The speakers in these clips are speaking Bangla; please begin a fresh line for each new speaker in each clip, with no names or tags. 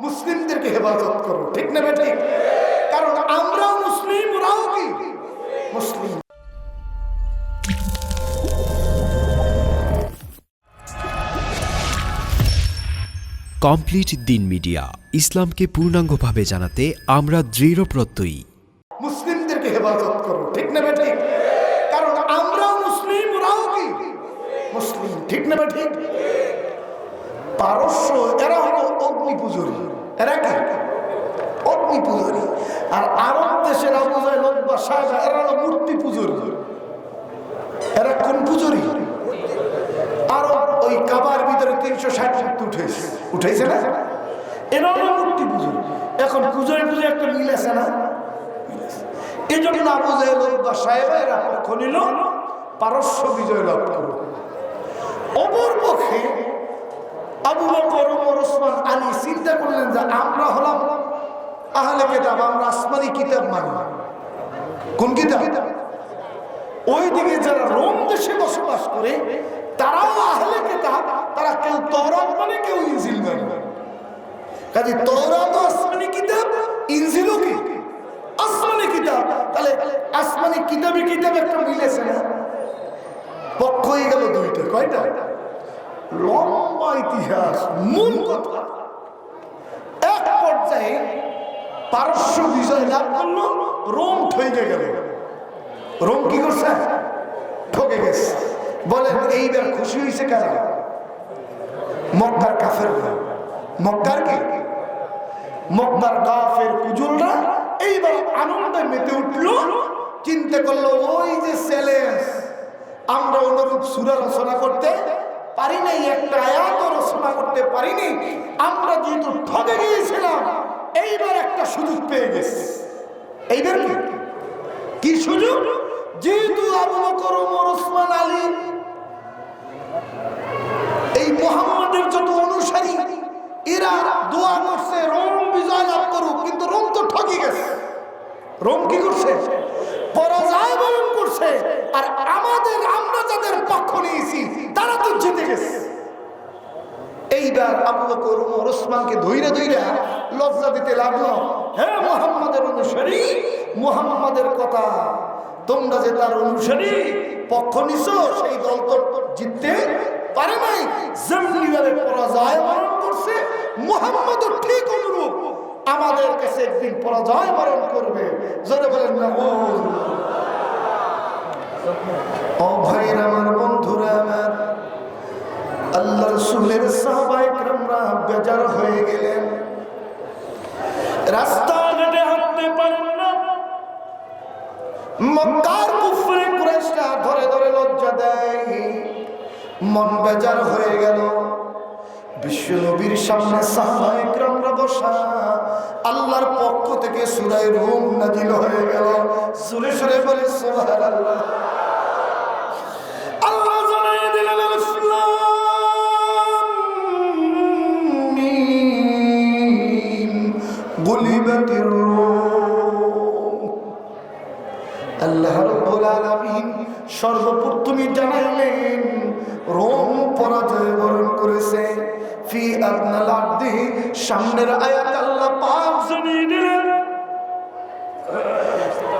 মুসলিমদেরকে হেফাজত করো, ঠিক না ঠিক? কারণ আমরাও মুসলিম, ওরাও কি মুসলিম।
কমপ্লিট দিন মিডিয়া, ইসলামকে পূর্ণাঙ্গভাবে জানাতে আমরা দৃঢ় প্রত্যয়ী।
মুসলিমদেরকে হেফাজত করো, ঠিক না ঠিক? কারণ আমরাও মুসলিম, ওরাও কি মুসলিম, ঠিক না ঠিক? পারস্য এরা হলো অগ্নি পূজারী। এরা কি অগ্নি পূজারী। আর আরব দেশের আবু জাহেল বা সাহেব এরা হলো মূর্তি পূজারী। এরা কোন পূজারী? আরব ওই কাবার ভিতরে 360 মূর্তি উঠেছে না, এরা হলো মূর্তি পূজারী। এখন পূজায় পূজায় একটা মিল আছে না? এই জন্য আবু জাহেল বা সাহেব এরা পক্ষ নিল পারস্য বিজয় লাভ করল। অপর পক্ষে আবু বকর, ওমর, ওসমান, আলী চিন্তা করলেন যে আমরা হলাম আহলে কিতাব, আমরা আসমানি কিতাব মানি। কোন কিতাব? ওইদিকে যারা রোম দেশে বসবাস করে তারাও আহলে কিতাব, তারা কেউ তওরাত মানে, কেউ ইনজিল মানে। কাজে তওরাত আসমানি কিতাব, ইনজিলও কি আসমানি কিতাব। তাহলে আসমানি কিতাবে কিতাবে একটা মিলেছে না? পক্ষ হয়ে গেল দুইটা। কয়টা? লম্বা ইতিহাস। মূল কথা, এক পর্যায়ে পারস্য বিজয় লাভ করলো, রোম ঠকে গেল। রোম কি করছে? ঠকে গেছে। বলেন এইবার খুশি হয়েছে কারা? মক্কার কাফেররা। মক্কার কি? মক্কার কাফের কুজুলরা এইবার আনন্দে মেতে উঠলো। চিন্তা করলো ওই যে চ্যালেঞ্জ, আমরা অনুরূপ সূরা রচনা করতে পারি নাই, একটা আয়াত রচনা করতে পারিনি, আমরা যেহেতু ঠকে গিয়েছিলাম এইবার একটা সুযোগ পেয়ে গেছে। এইবার কি সুযোগ? যেহেতু আবু বকর, ওমর, ওসমান, আলী এই মুহাম্মদের যত অনুসারী এরা দোয়া করছে রোম বিজয় লাভ করুক, কিন্তু রোম তো ঠকে গেছে। রোম কি করছে? পরাজয় বরণ করছে। আর আমরা যাদের পক্ষ নিয়েছি তারা তো জিতে গেছে। এইবার আবু বকর, ওমর, ওসমানকে ধইরা ধইরা লজ্জা দিতে লাগলো। হে মুহাম্মাদের অনুসারী, মুহাম্মাদের কথা, তোমরা যে তার অনুসারী পক্ষ নিছো, সেই দল তো জিততে পারে নাই। যেমনিভাবে পরাজয় বরণ করছে, মুহাম্মদও ঠিক অনুরূপ আমাদের কাছে একদিন পরাজয় বরণ করবে। জোরে বলেন না? ও ভাইরা আমার, বন্ধুরা আমার, আল্লাহ রাসূলের সাহাবায়ে কেরামরা বেজার হয়ে গেলেন। রাস্তাঘাটে হাঁটতে পারেন না। মক্কার কুফরি কুরাইশরা ধরে ধরে লজ্জা দেয়। মন বেজার হয়ে গেল। বিশ্ব নবীর সামনে সাহাবায়ে কেরামরা বসা, আল্লাহর পক্ষ থেকে সূরা রূম নাযিল হয়ে গেল। সুরে সুরে বলে সুবহানাল্লাহ। আল্লাহ জানাই দিলেন গুলিবাতির রূম। আল্লাহ রাব্বুল আলামিন সর্বপ্রথমে জানাইলেন রোম পরাজয় বরণ করেছে। ফি আদনাল আরদি, সামনের আয়াত আল্লাহ পাক জানিয়ে দিলেন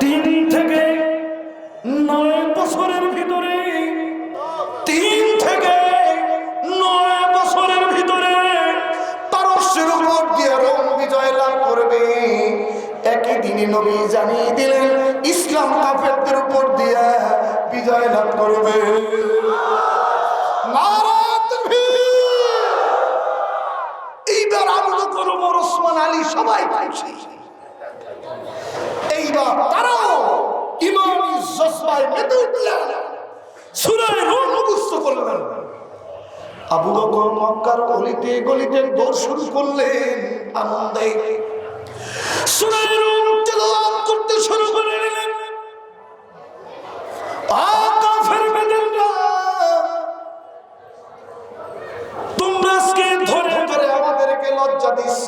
3 থেকে 9 বছরের ভিতরে, 3 থেকে 9 বছরের ভিতরে পারস্যের উপর দিয়ে রোম বিজয় লাভ করবে। একই দিনে নবী জানিয়ে দিলেন ইসলাম কাফেরদের উপর দিয়ে বিজয় লাভ করবে। এইবার আবু বকর, ওমর, ওসমান, আলী সবাই খুশি। এইবার তারাও ইমানি জজবায় মেতে উঠলেন, সূরা রূম মুখস্থ করলেন। আবু বকর মক্কার গলিতে গলিতে দৌড় শুরু করলেন আনন্দে। সূরা রূম তেলাওয়াত করতে শুরু করে দিলেন। কাফের বেঈমানরা, তোমরা আজকে ধরে ধরে আমাদেরকে লজ্জা দিচ্ছ।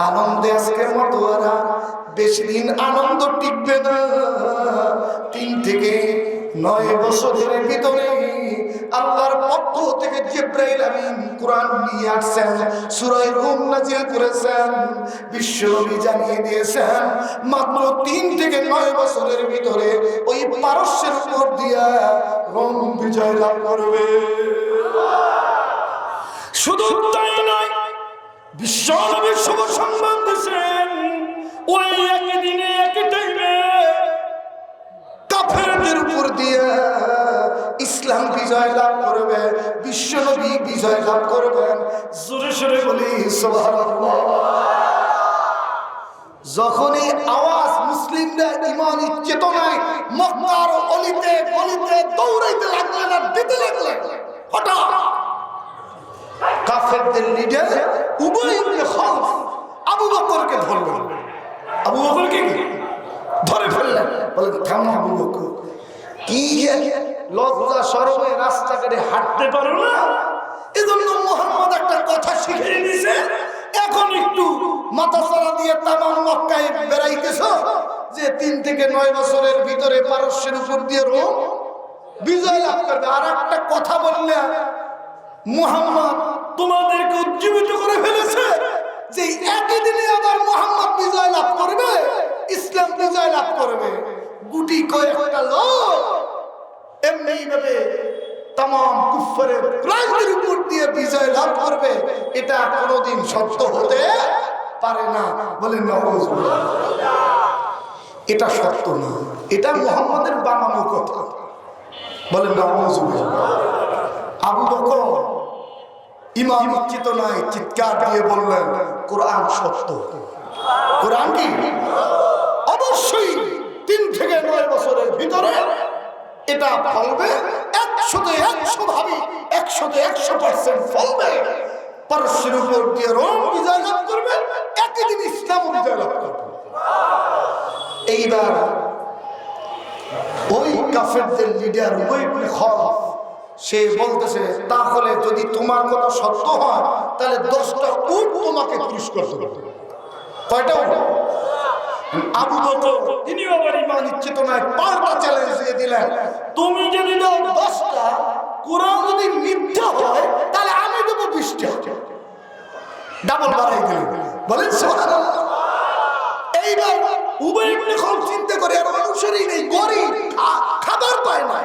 আনন্দে আজকের মতো আর বেশি দিন আনন্দ টিকবে না। 3 থেকে 9 বছরের ভিতরে আল্লাহর পক্ষ থেকে জিবরাইল আমিন কোরআন নিয়ে আসছেন, সূরা রুম নাযিল করেছেন। বিশ্বনবী জানিয়ে দিয়েছেন মাত্র 3 থেকে 9 বছরের ভিতরে ওই পারস্যের উপর দিয়া রোম বিজয় লাভ করবে। শুধু তাই নয়, বিশ্বনবী শুভ সংবাদ দিয়েছেন ওই একই দিনে একই টাইমে কাফেরদের উপর দিয়ে ইসলাম বিজয় লাভ করবে, বিশ্বনবী বিজয় লাভ করবেন। জোরে সোরে বলি সুবহানাল্লাহ। যখনই আওয়াজ মুসলিমরা ঈমান চেতনায় মক্কার অলিতে গলিতে দৌড়াইতে লাগলেন আর দিতে লাগলেন, হঠাৎ কাফেরদের লিডার উবাই ইবনে খালফ আবু বকরকে ধরলেন। আবু বকরকে ধরে ফেললেন, বলেন থামো আবু বকর, কি লজ্জা শরমে রাস্তাঘাটে হাঁটতে পারো না? এজন্য মুহাম্মদ একটা কথা শিখিয়ে দিয়েছে, এখন একটু মাথা ছাড়া দিয়ে তামাম মক্কায় বেড়াইতেছো যে 3 থেকে 9 বছরের ভিতরে পারস্যের উপর দিয়ে রোম বিজয় লাভ করবে। আর একটা কথা বললে মুহাম্মদ তোমাদেরকে উজ্জীবিত করে ফেলেছে যে একই দিনে আবার মুহাম্মদ বিজয় লাভ করবে, ইসলাম বিজয় লাভ করবে। গুটি কয়েকটা লোক এমনি ভাবে তামাম কুফারের প্রাণের উপর দিয়ে বিজয় লাভ করবে, এটা কোনোদিন সত্য হতে পারে না। বলেন নাউজুবিল্লাহ। এটা সত্য না, এটা মুহাম্মাদের বানানো কথা। বলেন নাউজুবিল্লাহ। আবু বকর ঈমান চেতনায় চিৎকার দিয়ে বললেন কোরআন সত্য। কোরআন কি? অবশ্যই 3 থেকে 9 বছরের ভিতরে এটা ফলবে, 100% ভাবে 100% ফলবে। পারস্যের উপর দিয়ে রোম বিজয় লাভ করবে, একই দিন ইসলাম বিজয় লাভ করবে। এইবার ওই কাফেরদের লিডার উবাই ইবনে খালফ সে বলতেছে, তাহলে যদি তোমার কথা সত্য হয় তাহলে 10টা উট তোমাকে পুরস্কার দেব। কয়টা উট? আবু বকর তিনি আবার ঈমান চেতনায় পাল্টা চ্যালেঞ্জ দিয়ে দিলেন, তুমি যদি দাও 10টা, কোরআন যদি মিথ্যা হয় তাহলে আমি দেব 20টা। ডাবল বাড়াই দিলেন। বলেন সুবহানাল্লাহ। এইবার উবাই ইবনে খালফ চিন্তা করে আর অনুসারী নেই, গরিব, খাবার পায় না,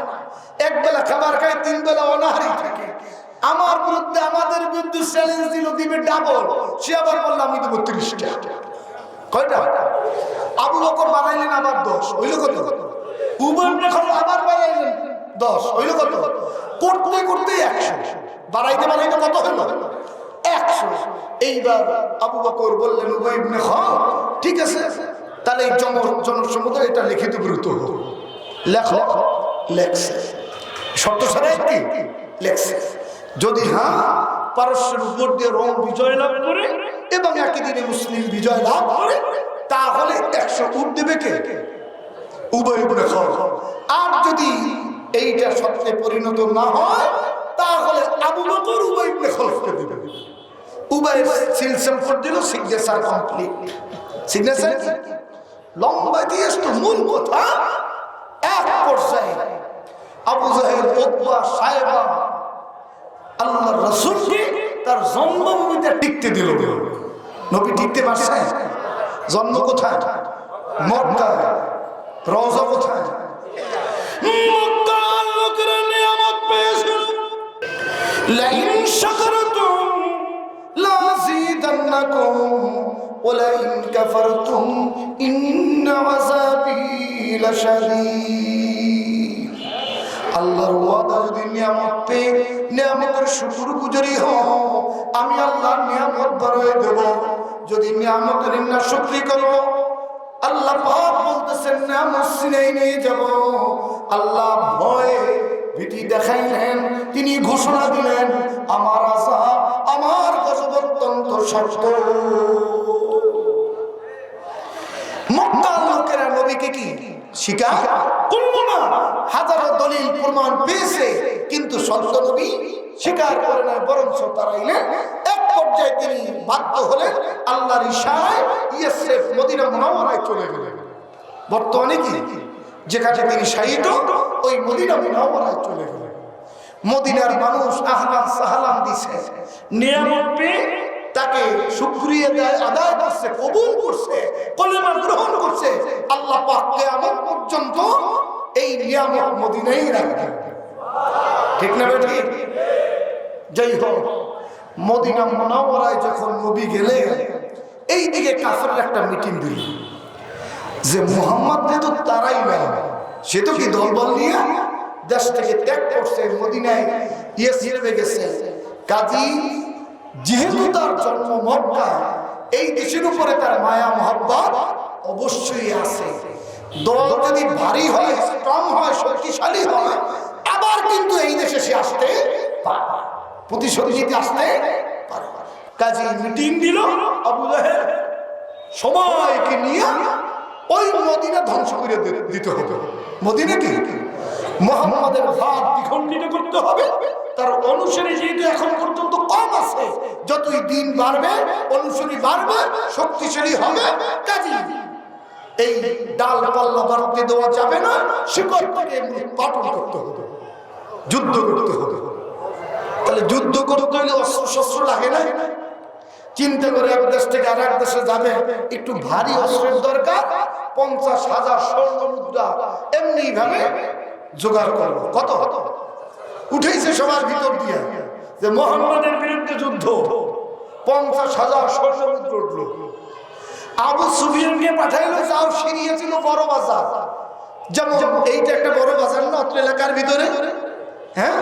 এক বেলা খাবার খায়, 3 বেলা অনাহারি থাকে। আমার বিরুদ্ধে আমাদের বিরুদ্ধে চ্যালেঞ্জ দিল দিবে ডাবল, সে আবার বলল আমি দেব 30টা। কয়টা? আবু বকর বানাইলেন আবার 10, হইল কত? উবাই ইবনে খালফ আবার বানাইলেন 10, হইল কত? করতে করতে 100, বাড়াইতে বাড়াইতে কত হইল? 100। এইবার আবু বকর বললেন উবাই ইবনে খালফ, ঠিক আছে তাহলে এই জনসমুদ্রে এটা লিখিত বিরুদ্ধ হতো। লেখো। লেখছে শর্ত ছাড়াই কি লেখছে, যদি হ্যাঁ পারস্যের উপর দিয়ে রোম বিজয় লাভ করে এবং একই দিনে মুসলিম বিজয় লাভ করে তাহলে 100 উট দেবে কে? উবাই ইবনে খালফ। আর যদি এইটা সত্যে পরিণত না হয় তাহলে আবু বকর উবাই ইবনে খালফকে দেবে। উবাই সিল সম্পদ দিল, সিগনেচার কমপ্লিট। সিগনেচার লম্বা দিয়ে মূল কথা এক পর্যায়ে আবু জাহেল, উতবা, সায়বা আল্লাহর রাসূলকে তার জন্মভূমিতে টিকতে দিল। নবী টিকতে পারছে? জন্ম কোথায়? মক্কায়। রওজা কোথায়? মক্কার লোকেরা নিয়ামত পেয়েছে। লাইন শাকারতুম লাযীদান্নাকুম ওয়া লাইন কাফারতুম ইন্না আযাবী লাশাদীদ। আল্লাহর ওয়াদা যদি নিয়ামত পেয়ে নিয়ামতের শুকরগুজারি হও, আমি আল্লাহর নিয়ামত বাড়ায় দেব। যদি নিয়ামতের নাশকরি করো, আল্লাহ পাক বলতেছেন নিয়ামত ছিনাই নিয়ে যাব। আল্লাহ ভয়ে ভীতি দেখাইলেন, তিনি ঘোষণা দিলেন আমার আযাব, আমার গজব অত্যন্ত শক্ত। মক্কার লোকেরা নবীকে কি স্বীকার করল না? হাজারো দলিল প্রমাণ পেয়েছে, কিন্তু সত্য নবী স্বীকার করে না, বরঞ্চ তারাইলেন। এক পর্যায়ে তিনি বাধ্য হলেন আল্লাহর ইশারায় ইয়াসরিফ মদিনা মুনাওয়ারায় চলে গেলেন। বর্তমানে কি যেখানে তিনি শায়িত ওই মদিনা মুনাওয়ারায় চলে গেলেন। মদিনার মানুষ আহলান সাহলান দিছে, নিয়ামত পেয়ে তাকে শুকরিয়া আদায় করছে, কবুল করছে, কলেমা গ্রহণ করছে। আল্লাহ পাক কিয়ামত পর্যন্ত এই নিয়ামত মদিনায় রাখবেন, ঠিক না ঠিক? যাই হোক, মদিনা মুনাওয়ারায় যখন নবী গেলেন, এই দিকে কাফেররা একটা মিটিং দিল যে মুহাম্মদকে তো তারাই না, সে তো কি দলবল নিয়ে দেশ থেকে ত্যাগ করছে, মদিনায় ইয়েসরিবে গেছে। কাজী যেহেতু তার জন্ম মক্কায়, এই দেশের উপরে তার মায়া মহব্বত অবশ্যই আছে। দল যদি ভারী হয়, স্ট্রং হয়, শক্তিশালী হয়, আবার কিন্তু এই দেশে সে আসতে পারে, প্রতিশোধ নিতে আসতে পারে। কাজী মিটিং দিল আবু জাহেল সবাইকে নিয়ে, ওই মদিনা ধ্বংস করে দিতে হবে। মদিনা কি মুহাম্মাদের ভাব দ্বিখণ্ডিত করতে হবে। তার অনুসারী যেহেতু এখন পর্যন্ত কম আছে, যতই দিন বাড়বে অনুসারী বাড়বে, শক্তিশালী হবে। কাজী এই ডাল পাল্লা বাড়তে দেওয়া যাবে না, শিকড় থেকে পাঠন করতে হবে, যুদ্ধ করতে হবে। তাহলে যুদ্ধ করতে হলে অস্ত্র শস্ত্র লাগে না? চিন্তা করে এক দেশ থেকে আর এক দেশে যাবে, একটু ভারী অস্ত্রের দরকার। 50,000 স্বর্ণ মুদ্রা এমনি ভাবে জোগাড় করলো। কত উঠেছে সবার ভিতর দিয়ে যে মুহাম্মাদের বিরুদ্ধে যুদ্ধ, 50,000 স্বর্ণ মুদ্রা উঠলো। আবু সুফিয়ানকে পাঠাইলো, যাও, সিরিয়া ছিল বড় বাজার, যেমন এইটা একটা বড় বাজার না অত্র এলাকার ভিতরে, হ্যাঁ,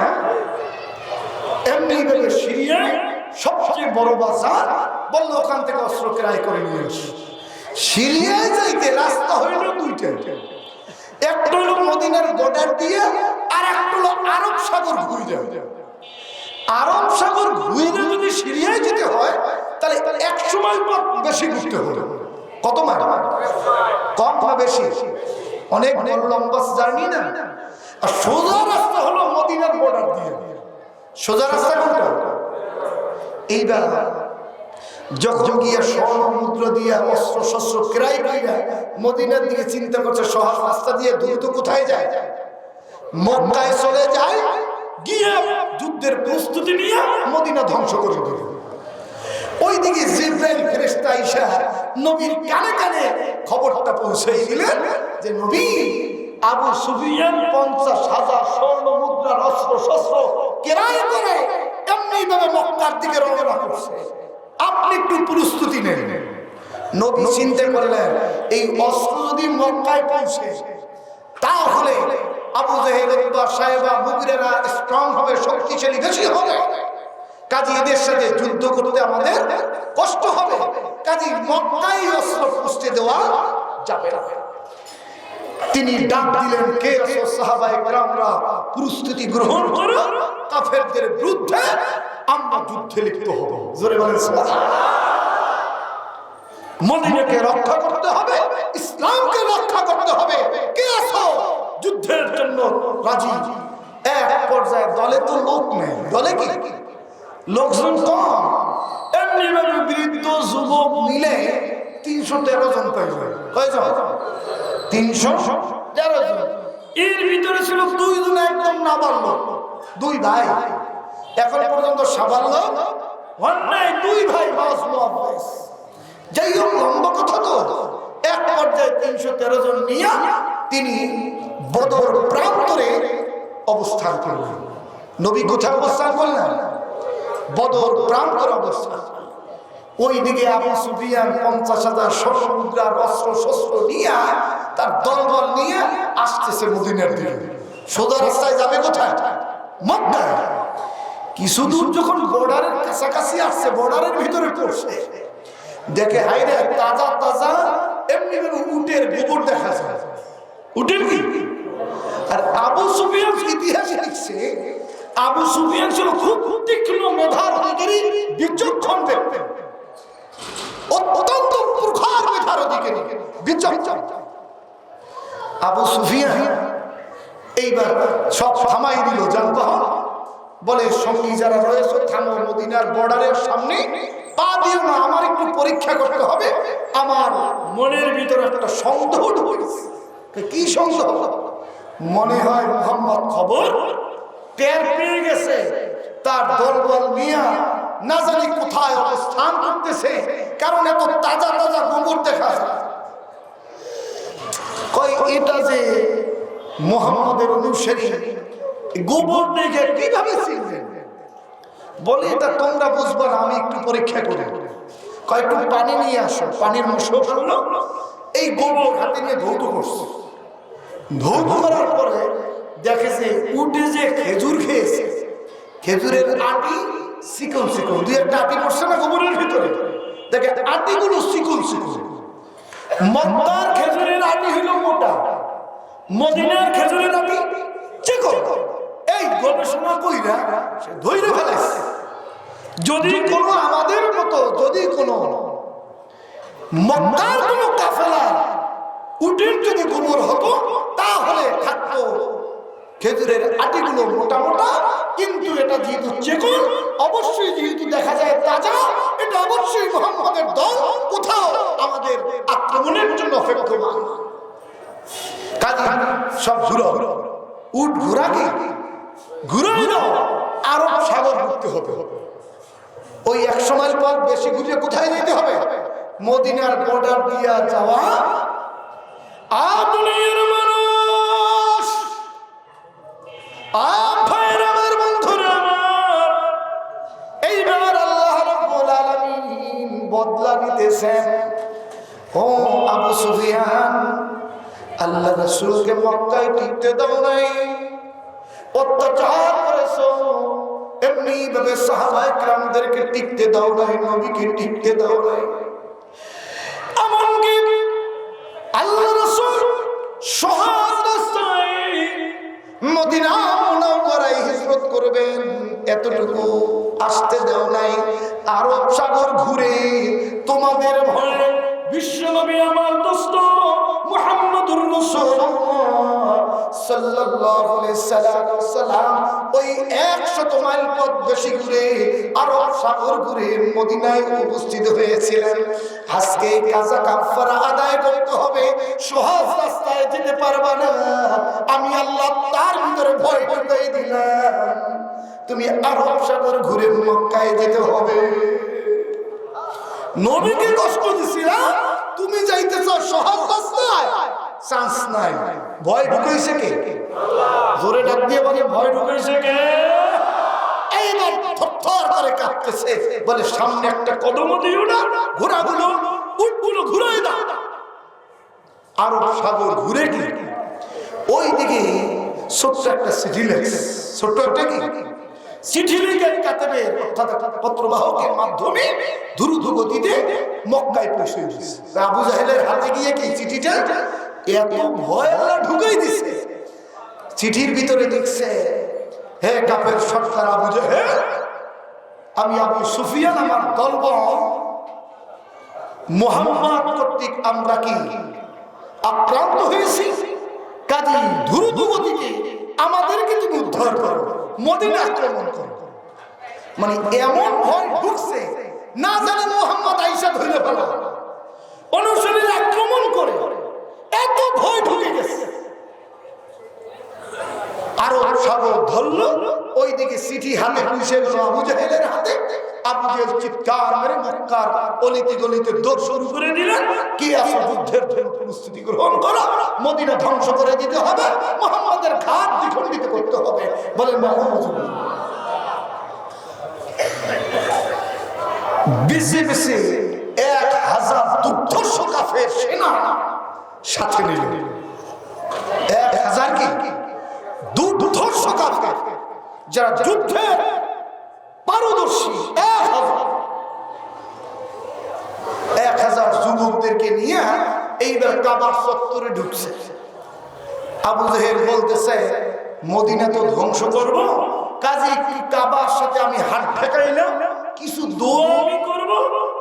এমনি ভাবে সিরিয়ায় সবচেয়ে বড় বাজার, বললো ওখান থেকে অস্ত্র ক্রয় করে নিয়ে আসি। সিরিয়ায় যাইতে রাস্তা হইল দুইটা, একটা হলো মদিনার বর্ডার দিয়ে, আর একটা হলো আরব সাগর ঘুরে। আরব সাগর ঘুরে যদি সিরিয়ায় যেতে হয়, তাহলে এক সময় পর বেশি ঘুরতে হবে। কত মাইল? কম বা বেশি? অনেক লম্বা জার্নি না। আর সোজা রাস্তা হলো মদিনার বর্ডার দিয়ে। সোজা রাস্তা কোনটা? এইবার যখন গিয়ে স্বর্ণ মুদ্রা দিয়ে অস্ত্র শস্ত্র ক্রয় কইরা মদিনার দিকে চিন্তা করছে, সহজ রাস্তা দিয়ে দ্রুত কোথায় যায়? মক্কায় চলে যায়, গিয়ে যুদ্ধের প্রস্তুতি নিয়ে মদিনা ধ্বংস করে দিল। ওইদিকে জিবরাইল ফেরেশতা আইসা নবীর কানে কানে খবরটা পৌঁছে দিলেন যে নবী, আবু সুফিয়ান 50,000 স্বর্ণ মুদ্রার অস্ত্র শস্ত্র ক্রয় করে এমনি ভাবে মক্কার দিকে রওনা করছে, আপনি একটু প্রস্তুতি নেন। নবী চিন্তা করলেন, এই অস্ত্র যদি মক্কায় পৌঁছে, তাহলে আবু জাহেল, উতবা, সাইবা, মুগিরা স্ট্রং হবে, শক্তিশালী বেশি হবে। কাজী এদের সাথে যুদ্ধ করতে আমাদের কষ্ট হবে। কাজী মক্কায় অস্ত্র পৌঁছে দেওয়া যাবে না। তিনি ডাক দিলেন, কে আছো সাহাবায়ে কেরামরা, প্রস্তুতি গ্রহণ করো, কাফেরদের বিরুদ্ধে আমরা যুদ্ধে লিপ্ত হব। জোরে বলেন সুবহানাল্লাহ। মদিনাকে রক্ষা করতে হবে, ইসলামকে রক্ষা করতে হবে। কে আছো যুদ্ধের জন্য রাজি? এক পর্যায়ে দলে তো লোক নেই, দলে কি লোকজন কম, এমনি ভাবে বৃদ্ধ যুবক মিলে 313 জন পাইল। কয়জন? 313 জন। এর ভিতরে ছিল 2 জন একদম নাবালক, 2 ভাই, এখন পর্যন্ত সাবালক হন নাই, 2 ভাই বাস মুআব্বাস। যাই হোক, লম্বা কথা তো, এক পর্যায়ে 313 জন নিয়ে তিনি বদর প্রান্তরে অবস্থান করলেন। নবী কোথায় অবস্থান করলেন? বদর প্রান্তরে অবস্থান। ওইদিকে আবু সুফিয়ান 50,000 স্বর্ণ মুদ্রার অস্ত্র শস্ত্র নিয়ে, তার দলবল নিয়ে আসতেছে মদিনার দিকে। সোজা রাস্তায় যাবে কোথায়? মক্কায়। কিছু দূর যখন বর্ডারের কাছাকাছি আসছে, বর্ডারের ভিতরে পড়ছে, দেখে হাইরে তাজা তাজা এমনি উটের গোবর দেখা যায়। উটের কি? আর আবু সুফিয়ান ইতিহাসে লিখছে, আবু সুফিয়ান ছিল খুব তীক্ষ্ণ মেধার অধিকারী, বিচক্ষণ ব্যক্তি, অত্যন্ত প্রখর মেধার অধিকারী, বিচক্ষণ। আবু সুফিয়ান এইবার সব থামাই দিল যানবাহন, বলে সঙ্গী যারা রয়েছে থামো, মদিনার বর্ডারের সামনে পা দিও না, আমার একটু পরীক্ষা করতে হবে। আমার মনের ভিতরে একটা সন্দেহ ঢুকেছে। কি সন্দেহ? মনে হয় মুহাম্মদ খবর টের পেয়ে গেছে তার দলবল নিয়ে না জানি কোথায় অবস্থান করতেছে, কারণ এত তাজা তাজা গোবর দেখা যায়। কই এটা যে মুহাম্মাদের অনুসারী, গোবর দেখে কিভাবে চিনলেন? বলে এটা তোমরা বুঝবো না, আমি একটু পরীক্ষা করি। কয় একটু পানি নিয়ে আসো। পানির মশক আনলো, এই গোবর হাতে নিয়ে ধৌত করছে। ধৌত করার পরে দেখেছে উঠে যে খেজুর খেয়েছে, খেজুরের আটি চিকন চিকন, দুই একটা আটি পড়ছে না গোবরের ভিতরে, দেখে আটিগুলো চিকন চিকন। মক্কার খেজুরের আটি হইল মোটা, মদিনার খেজুরের আটি চিকন। এই গবেষণা কইরা সে ধইরা ফেলেছে, যদি কোনো আমাদের মতো যদি কোনো মক্কার কোনো কাফেলা উটের যদি গোবর হতো তাহলে থাকতো খেজুরের আটিগুলো মোটা মোটা, কিন্তু এটা যেহেতু চিকন, অবশ্যই যেহেতু দেখা যায় তাজা, এটা অবশ্যই মুহাম্মাদের দল কোথাও আমাদের আক্রমণের জন্য অপেক্ষমান। কাজে সব ঘুরো, উট ঘোরা কি ঘুরাই দাও, আরব সাগর ঘুরতে হবে। ওই 100 মাইল পথ বেশি ঘুরে কোথায় যেতে হবে? মদিনার বর্ডার দিয়া যাওয়া। দুনিয়ার মানুষ, ভাইরা আমার, বন্ধুরা আমার, এইবার আল্লাহ রাব্বুল আলামিন বদলা নিতেছেন। ও আবু সুফিয়ান, আল্লাহ রাসূলকে মক্কায় টিকতে দাও নাই, অত্যাচার করেছো, এমনি ভাবে সাহাবায়ে কেরামদেরকে টিকতে দাও নাই, নবীকে টিকতে দাও নাই। এমনকি আল্লাহ রাসূল সহজ রাস্তায় মদিনা মুনাওয়ারায় হিজরত করবেন, এতটুকু আসতে দাও নাই। আরব সাগর ঘুরে তোমাদের ভয়ে বিশ্বনবী আমার দোস্ত মুহাম্মদুর রাসূলুল্লাহ সাল্লাল্লাহু আলাইহি সাল্লাম ওই 100 মাইল পথ বেশি ঘুরে আরব সাগর ঘুরে মদিনায় উপস্থিত হয়েছিলেন। আজকে কাজা কাফারা আদায় করতে হবে, সহজ রাস্তায় যেতে পারবা না। আমি আল্লাহ তার ভিতরে ভয় ঢুকিয়ে দিলাম, তুমি আরব সাগর ঘুরে মক্কায় যেতে হবে। নবীকে কষ্ট দিছিলা, তুমি যাইতেছ সহজ রাস্তায়, চান্স নাই। ভয় ঢুকাইছে কে? জোরে ডাক দিয়ে বলে ভয় ঢুকাইছে কে? এইবার থরথর করে কাঁপতেছে, বলে সামনে একটা কদম দিও না, ঘোড়াগুলো উটগুলো ঘুরাই দাও। আরব সাগর ঘুরে কি ওই দিকে ছোট্ট একটা চিঠি লেখছে, ছোট্ট একটা কি চিঠি লিখে কাতেবে অর্থাৎ পত্রবাহকের মাধ্যমে দ্রুত গতিতে মক্কায় পৌঁছে দিয়েছে। আবু জাহেলের হাতে গিয়ে কি চিঠিটা এত ভয় আল্লাহ ঢুকাই দিছে। চিঠির ভিতরে লিখছে, হে কাফের সরকার আবু জাহেল, আমি আবু সুফিয়ান, আমার দলবল মুহাম্মদ কর্তৃক আমরা কি আক্রান্ত হয়েছি, কাজী দ্রুত গতিতে আমাদেরকে তুমি উদ্ধার করো, মদিনা আক্রমণ করো। মানে এমন ভয় ঢুকছে, না জানে মুহাম্মদ আইসা ধরে ফেলা, অনুসারীরা আক্রমণ করে, এত ভয় ঢুকে গেছে। আরো সাগর ধরল, ওইদিকে চিঠি হাতে পুষে গেল আবু জাহেলের হাতে। আবু জাহেল চিৎকার মেরে মক্কার অলিতে গলিতে দৌড় শুরু করে দিলেন, কি আসো যুদ্ধের জন্য প্রস্তুতি গ্রহণ করো, মদিনা ধ্বংস করে দিতে হবে, মুহাম্মাদের ঘাট দ্বিখণ্ডিত করতে হবে। বলেন বেশি বেশি 1000 দুর্ধর্ষ কাফের সেনা সাথে নিল। 1000 কি দুর্ধর্ষ কাফের, যারা যুদ্ধে পারদর্শী, 1000 যুবকদেরকে নিয়ে এইবার কাবার চত্বরে ঢুকছে। আবু জাহেল বলতেছে, মদিনা তো ধ্বংস করব, কাজে কাবার সাথে আমি হাত ঠেকাইলাম, কিছু দোয়া আমি করব,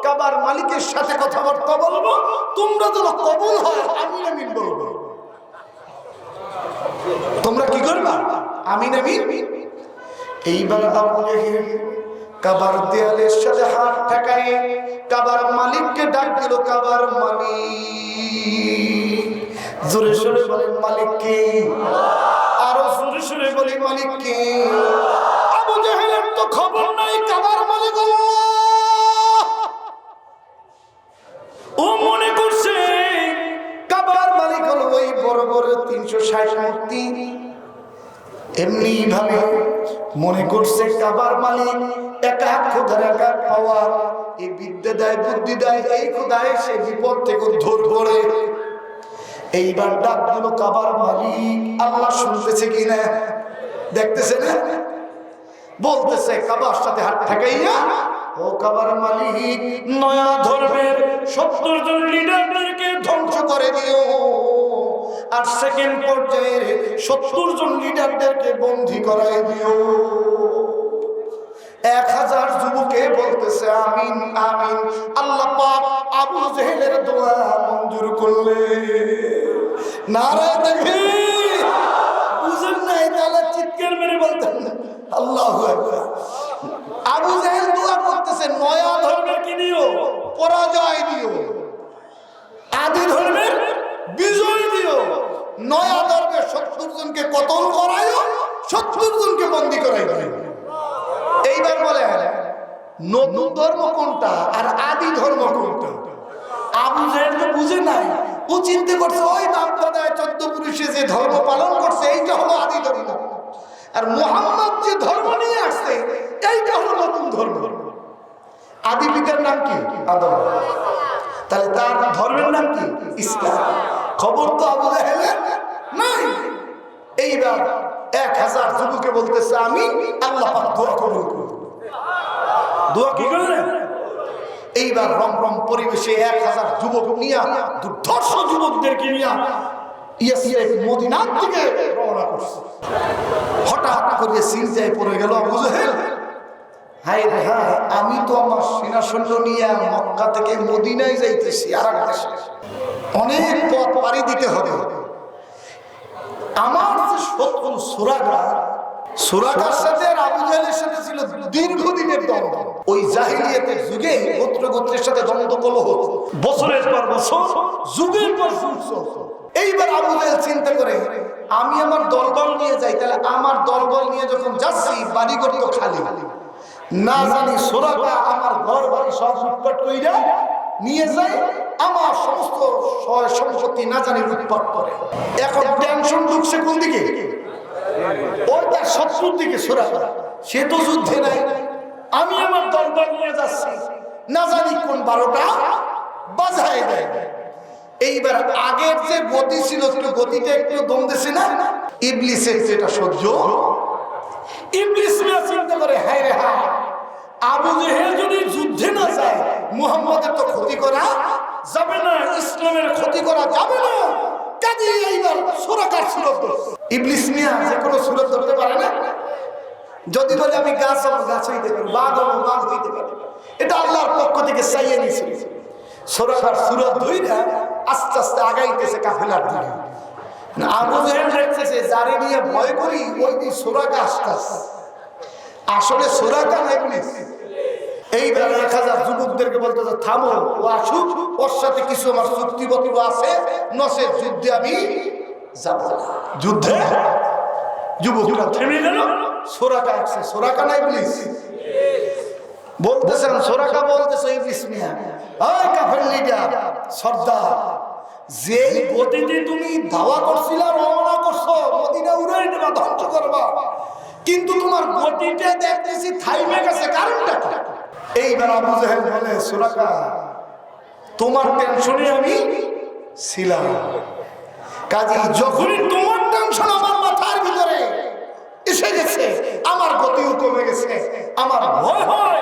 কাবার মালিকের সাথে কথাবার্তা বলবো, তোমরা যেন কবুল হয় আমিন আমিন বলবো। তোমরা কি করবা? আমিন আমিন। এইবার আবু জাহেল কাবার দেয়ালের সাথে হাত ঠেকায় কাবার মালিককে ডাক দিল, কাবার মালিক। জোরে জোরে বলেন মালিক কে? আরো জোরে জোরে শুনে বলি মালিক কে? আবু জাহেলের তো খবর নাই কাবার মালিক আল্লাহ। ও মনে করছে কাবার মালিক হলো ওই বড় বড় 360 মূর্তি। এমনি ভাবে মনে করছে কাবার মালিক একা খোদার একা পাওয়া, এই বিদ্যা দেয় বুদ্ধি দেয়, এই খোদায় সে বিপদ থেকে উদ্ধার করে। এইবার ডাক দিল কাবার মালিক, আল্লাহ শুনতেছে কিনা দেখতেছে না, বলতেছে কাবার সাথে হাত ঠেকাইয়া, ও কাবার মালিক নয়া ধর্মের 70 জন লিডারদেরকে ধ্বংস করে দিও, আর সেকেন্ড পর্যায়ের 70 জন লিডারদেরকে বন্দী করায় দিও। 1000 যুবকে বলতেছে আমিন আমিন। আল্লাহ পাক আবু জেহেলের দোয়া মঞ্জুর করলে। নারে তাকবীর। বুঝেন নাই তাহলে চিৎকার মেরে বলতেন আল্লাহু আকবার। আবু জেহেল দোয়া করতেছে নয়া ধর্মের কি দিও? পরাজয় দিও। আদি ধর্মের বিজয় দিও। নয়া ধর্মের 70 জনকে কতল করায়ও, 70 জনকে বন্দী করাই দিও। এইবার বলে নতুন ধর্ম কোনটা আর আদি ধর্ম কোনটা? আবু জেহেল তো বুঝে নাই, ও চিন্তা করছে ওই বাপদাদায় 14 পুরুষে যে ধর্ম পালন করছে এইটা হলো আদি ধর্ম, আর মুহাম্মদ যে ধর্ম নিয়ে আসছে এইটা হলো নতুন ধর্ম। আদি পিতার নাম কি? আদম। তাহলে তার ধর্মের নাম কি? ইসলাম। খবর তো আবু জেহেলের নাই। এইবার 1000 যুবকে বলতেছে আমি, আল্লাহ পাক দোয়া কবুল করুন। দোয়া কি করলেন? এইবার রমরম পরিবেশে 1000 যুবক নিয়ে, দুর্ধর্ষ যুবকদেরকে নিয়ে ইয়াসরিব মদিনার দিকে রওনা করছে। হঠাৎ করে চিন্তায় পড়ে গেল আবু জেহেল, হায় রে হায়, আমি তো আমার সেনা সৈন্য নিয়ে মক্কা থেকে মদিনায় যাইতেছি, আর অনেক পথ পাড়ি দিতে হবে। আমার যে শত্রু সুরাকার সাথে আর আবু জাহেলের সাথে ছিল দীর্ঘদিনের দ্বন্দ্ব। ওই জাহিলিয়াতের যুগে গোত্র গোত্রের সাথে দ্বন্দ্ব কলহ হতো, বছরের পর বছর, যুগের পর যুগ চলত। এইবার আবু জাহেল চিন্তা করে আমি আমার দলবল নিয়ে যাই, তাহলে আমার দলবল নিয়ে যখন যাচ্ছি বাড়িঘর তো খালি, না জানি সুরাকা আমার ঘর বাড়ি সব লুটপাট কইরা নিয়ে যায়, আমার সমস্ত সম্পত্তি না জানি লুটপাট করে। এখন টেনশন ঢুকছে কোন দিকে? ওই তার শত্রুর দিকে সুরাকা। সে তো যুদ্ধে নাই, আমি আমার দলবল নিয়ে যাচ্ছি, না জানি কোন 12টা বাজায় দেয়। এইবার আগের যে গতি ছিল একটু গতিটা একটু দম দিছে না, ইবলিসের যেটা সহ্য। ইবলিস চিন্তা করে হায় রে হায়, আবু জেহেল যদি যুদ্ধে না যায় মুহাম্মদের তো ক্ষতি করা যাবে না, ইসলামের ক্ষতি করা যাবে না। কাজে এইবার সুরাকার সুরত ইবলিস মিয়া যে কোনো সুরত ধরতে পারে না। যদি বলে আমি গাছ হবো গাছ হইতে পারি, বাঘ হবো বাঘ হইতে পারি, এটা আল্লাহর পক্ষ থেকে চাইয়ে নিয়েছিল। সুরাকার সুরত ধইরা আস্তে আস্তে আগাইতেছে কাফেলার দিকে। আবু জেহেল দেখতেছে যারে নিয়ে ভয় করি ওই দিন সুরাকা আসতেছে, আসলে সুরাকা না ইবলিস। এইবার 1000 যুবকদেরকে বলতেছে থামো, ও আসুক, ওর সাথে কিছু আমার চুক্তিবদ্ধ আছে, নসে যুদ্ধে আমি যাব না। যুদ্ধে যুবকরা থেমে গেল। সুরাকা আসছে, সুরাকা না ইবলিস? বলতেছেন সুরাকা বলতেছে ইবলিস মিয়া, ওই কাফের লিডার সর্দার, যে গতিতে তুমি ধাওয়া করছিলা, রওনা করছো, মদিনা উড়াই দেবা, ধ্বংস করবা, কিন্তু তোমার গতিটা দেখতেছি থাইমে গেছে, কারণটা কি? এইবার আবু জেহেল বলে সুরাকা তোমার টেনশনে আমি ছিলাম, কাজী যখনই তোমার টেনশন আমার মাথার ভিতরে এসে গেছে, আমার গতিও কমে গেছে, আমার ভয় হয়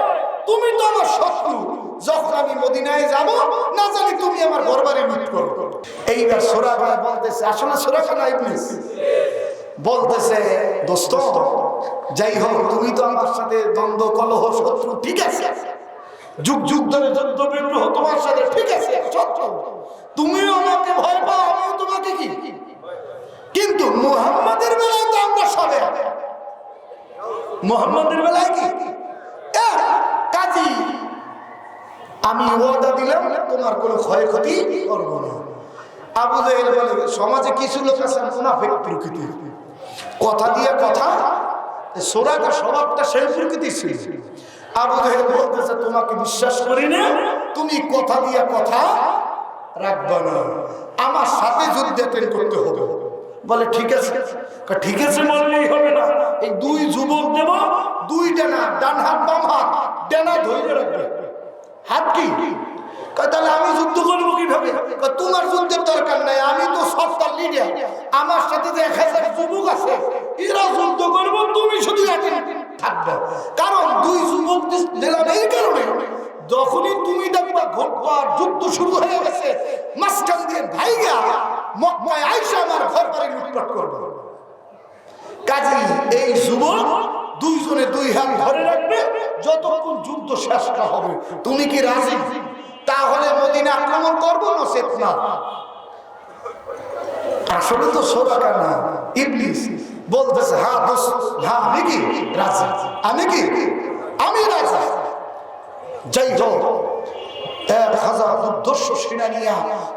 তুমি তো আমার শত্রু, যখন আমি মদিনায় যাব না জানি তুমি আমার ঘরবাড়ি লুট করো। এইবার সুরাকা বলতেছে, আসলে সুরাকা না ইবলিস, বলতেছে দোস্ত যাই হোক তুমি তো আমার সাথে দ্বন্দ্ব কলহ শত্রু, ঠিক আছে, যুগ যুগ ধরে যুদ্ধ বিগ্রহ তোমার সাথে, ঠিক আছে শত্রু, তুমিও আমাকে ভয় পাও, আমিও তোমাকে কি, কিন্তু মুহাম্মাদের বেলায় তো আমরা সবে, মুহাম্মাদের বেলায় কি কাজী আমি ওয়াদা দিলাম তোমার কোনো ক্ষয়ক্ষতি করব না। আবু জেহেল বলে সমাজে কিছু লোক আছে মুনাফিক প্রকৃতির, কথা দিয়ে কথা, সোরাকা স্বভাবটা সেই প্রকৃতি ছিল। আবু জাহেল বলতেছে তোমাকে বিশ্বাস করি না, তুমি কথা দিয়ে কথা রাখবা না, আমার সাথে যুদ্ধ অ্যাটেন্ড করতে হবে। বলে ঠিক আছে। ঠিক আছে বললেই হবে না, এই দুই যুবক দেব, দুই ডানা, ডান হাত বাম হাত, ডানা ধরে রাখবে। হাত কি? তাহলে আমি যুদ্ধ করবো কিভাবে? তোমার যুদ্ধের দরকার নাই, আমি তো সপ্তাহ লিডার, আমার সাথে যে 1000 যুবক আছে এরা যুদ্ধ করবো, তুমি শুধু থাকবে। কারণ দুই যুবক দিলাম এই কারণে, যখনই তুমি দেখবা ঘটবার যুদ্ধ শুরু হয়ে গেছে, মাঝখান দিয়ে ভাইগা মক্কায় আইসা আমার ঘর বাড়ি লুটপাট করবে। কাজী এই যুবক দুইজনে দুই হাত ধরে রাখবে যতক্ষণ যুদ্ধ শেষ না হবে। তুমি কি রাজি? তাহলে মদিনা আক্রমণ করবো না চেতনা? আসলে তো সোরাকা না, ইবলিস বলতেছে হ্যাঁ দোস্ত, হ্যাঁ আমি কি রাজি, আমি রাজি। যাই হোক, 1000 দুর্ধর্ষ সেনা নিয়ে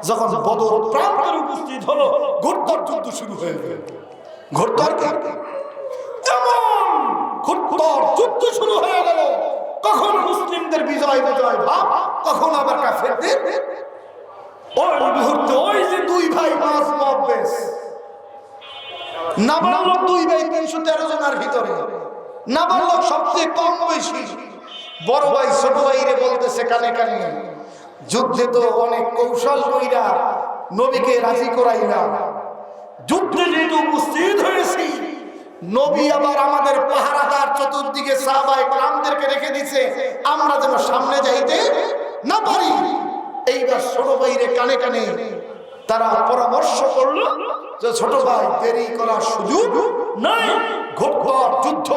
যখন বদর প্রান্তরে উপস্থিত হলো, ঘোরতর যুদ্ধ শুরু হয়ে গেল। ঘোরতর ঘোরতর যুদ্ধ শুরু হয়ে গেল। কখন মুসলিমদের বিজয় বিজয় ভাব, কখন আবার কাফেরদের। ওই মুহূর্তে ওই যে দুই ভাই মাঝ মব্বেস, নাবালক দুই ভাই 313 জনের ভিতরে, নাবালক সবচেয়ে কম বয়সী, বড় ভাই ছোট ভাইরে বলতেছে কানে কানে, যুদ্ধে তো অনেক কৌশল কইরা নবীকে রাজি করাইলাম, যুদ্ধে যেহেতু উপস্থিত হয়েছি, নবী আবার আমাদের পাহারাদার চতুর্দিকে সাহাবায়ে কেরামদেরকে রেখে দিয়েছে, আমরা যেন সামনে যাইতে না পারি। এইবার ছোট ভাইরে কানে কানে তারা পরামর্শ করলো যে ছোট ভাই, দেরি করার সুযোগ নাই, ঘোরতর যুদ্ধ,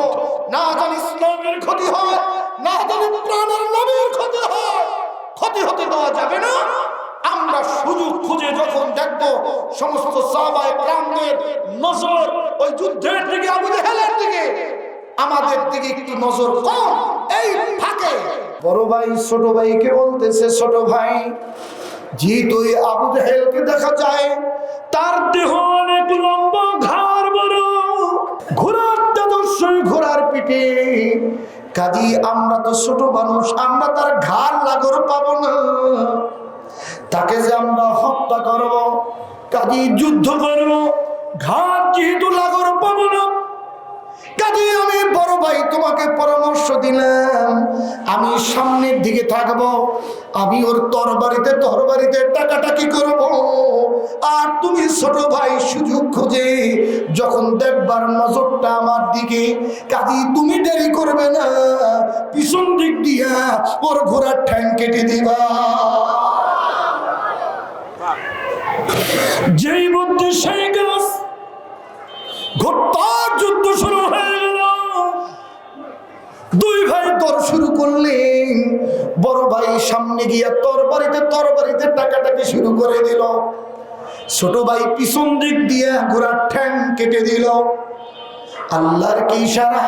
না জানি ইসলামের ক্ষতি হয়, না জানি প্রাণের নবীর ক্ষতি হয়, ক্ষতি হতে দেওয়া যাবে না। আমরা সুযোগ খুঁজে যখন দেখবো সমস্ত সাহাবায়ে কেরামদের নজর ওই যুদ্ধের দিকে, আবু জাহেলের দিকে, আমাদের দিকে একটু নজর কম, এই ফাঁকে বড় ভাই ছোট ভাইকে বলতেছে, ছোট ভাই যেহেতু আবু জাহেলকে দেখা যায় তার দেহ অনেক লম্বা, ঘাড় বড়, ঘোড়ার তেজস্বী, ঘোড়ার পিঠে, কাজী আমরা তো ছোট মানুষ, আমরা তার ঘাড় লাগর পাবো না, তাকে যে আমরা হত্যা করব, কাজী যুদ্ধ করব, ঘাড় যেহেতু লাগর পাবো না, কাজী আমি বড় ভাই তোমাকে পরামর্শ দিলাম, আমি সামনের দিকে থাকবো, আমি ওর তরবারিতে টাকাটাকি করব, আর তুমি ছোট ভাই সুযোগ খুঁজে যখন দেখবার নজরটা আমার দিকে, কাজী তুমি দেরি করবে না, পিছন দিক দিয়া ওর ঘোড়ার ঠ্যাং কেটে দিবা। যেই মধ্যে সেই গাছ, ঘোরতর যুদ্ধ শুরু হয়ে গেল। দুই ভাই দর শুরু করলেন, বড় ভাই সামনে গিয়া তরবারিতে টাকাটাকি শুরু করে দিল, ছোট ভাই পিছন দিক দিয়ে ঘোড়ার ঠ্যাং কেটে দিল। আল্লাহর কি ইশারা,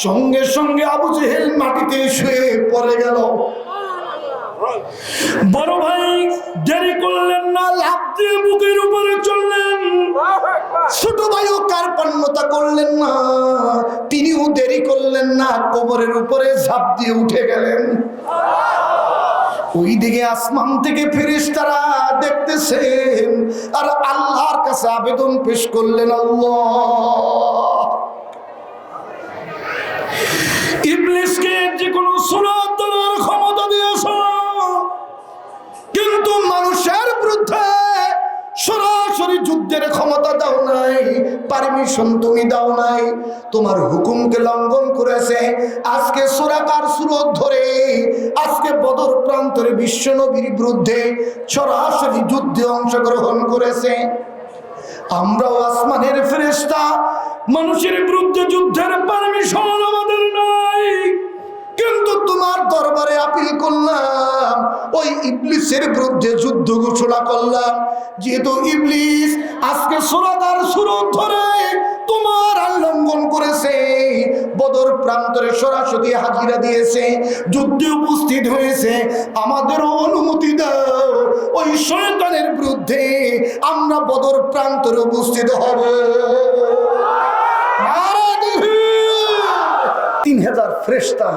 সঙ্গে সঙ্গে আবু জাহেল মাটিতে শুয়ে পড়ে গেল। বড় ভাই দেরি করলেন না, লাফ দিয়ে বুকের উপরে চললেন। ছোট ভাইও কার্পণ্যতা করলেন না, তিনিও দেরি করলেন না, কোমরের উপরে ঝাঁপ দিয়ে উঠে গেলেন। ওই দিকে আসমান থেকে ফেরেশতারা দেখতেছেন, আর আল্লাহর কাছে আবেদন পেশ করলেন, আল্লাহ ইবলিসকে যে কোনো সুরাত দেওয়ার ক্ষমতা দিয়েছো, কিন্তু মানুষের বিরুদ্ধে সরাসরি যুদ্ধের ক্ষমতা দাও নাই, পারমিশন তুমি দাও নাই, তোমার হুকুমকে লঙ্ঘন করেছে। আজকে সূরাকার সুরত ধরে আজকে বদর প্রান্তরে বিশ্ব নবীর বিরুদ্ধে সরাসরি যুদ্ধে অংশগ্রহণ করেছে। আমরাও আসমানের ফেরেশতা, মানুষের বিরুদ্ধে যুদ্ধের পারমিশন আমাদের নাই, কিন্তু তোমার দরবারে আপিল করলাম, ওই ইবলিসের বিরুদ্ধে যুদ্ধ ঘোষণা করলাম। যেহেতু ইবলিস আজকে সূরাকার সুরত ধরে তোমার লঙ্ঘন করেছে, বদর প্রান্তরে সরাসরি হাজিরা দিয়েছে, যুদ্ধে উপস্থিত হয়েছে, আমাদেরও অনুমতি দাও, ওই শয়তানের বিরুদ্ধে আমরা বদর প্রান্তরে উপস্থিত হব। 3000 ফেরেশতা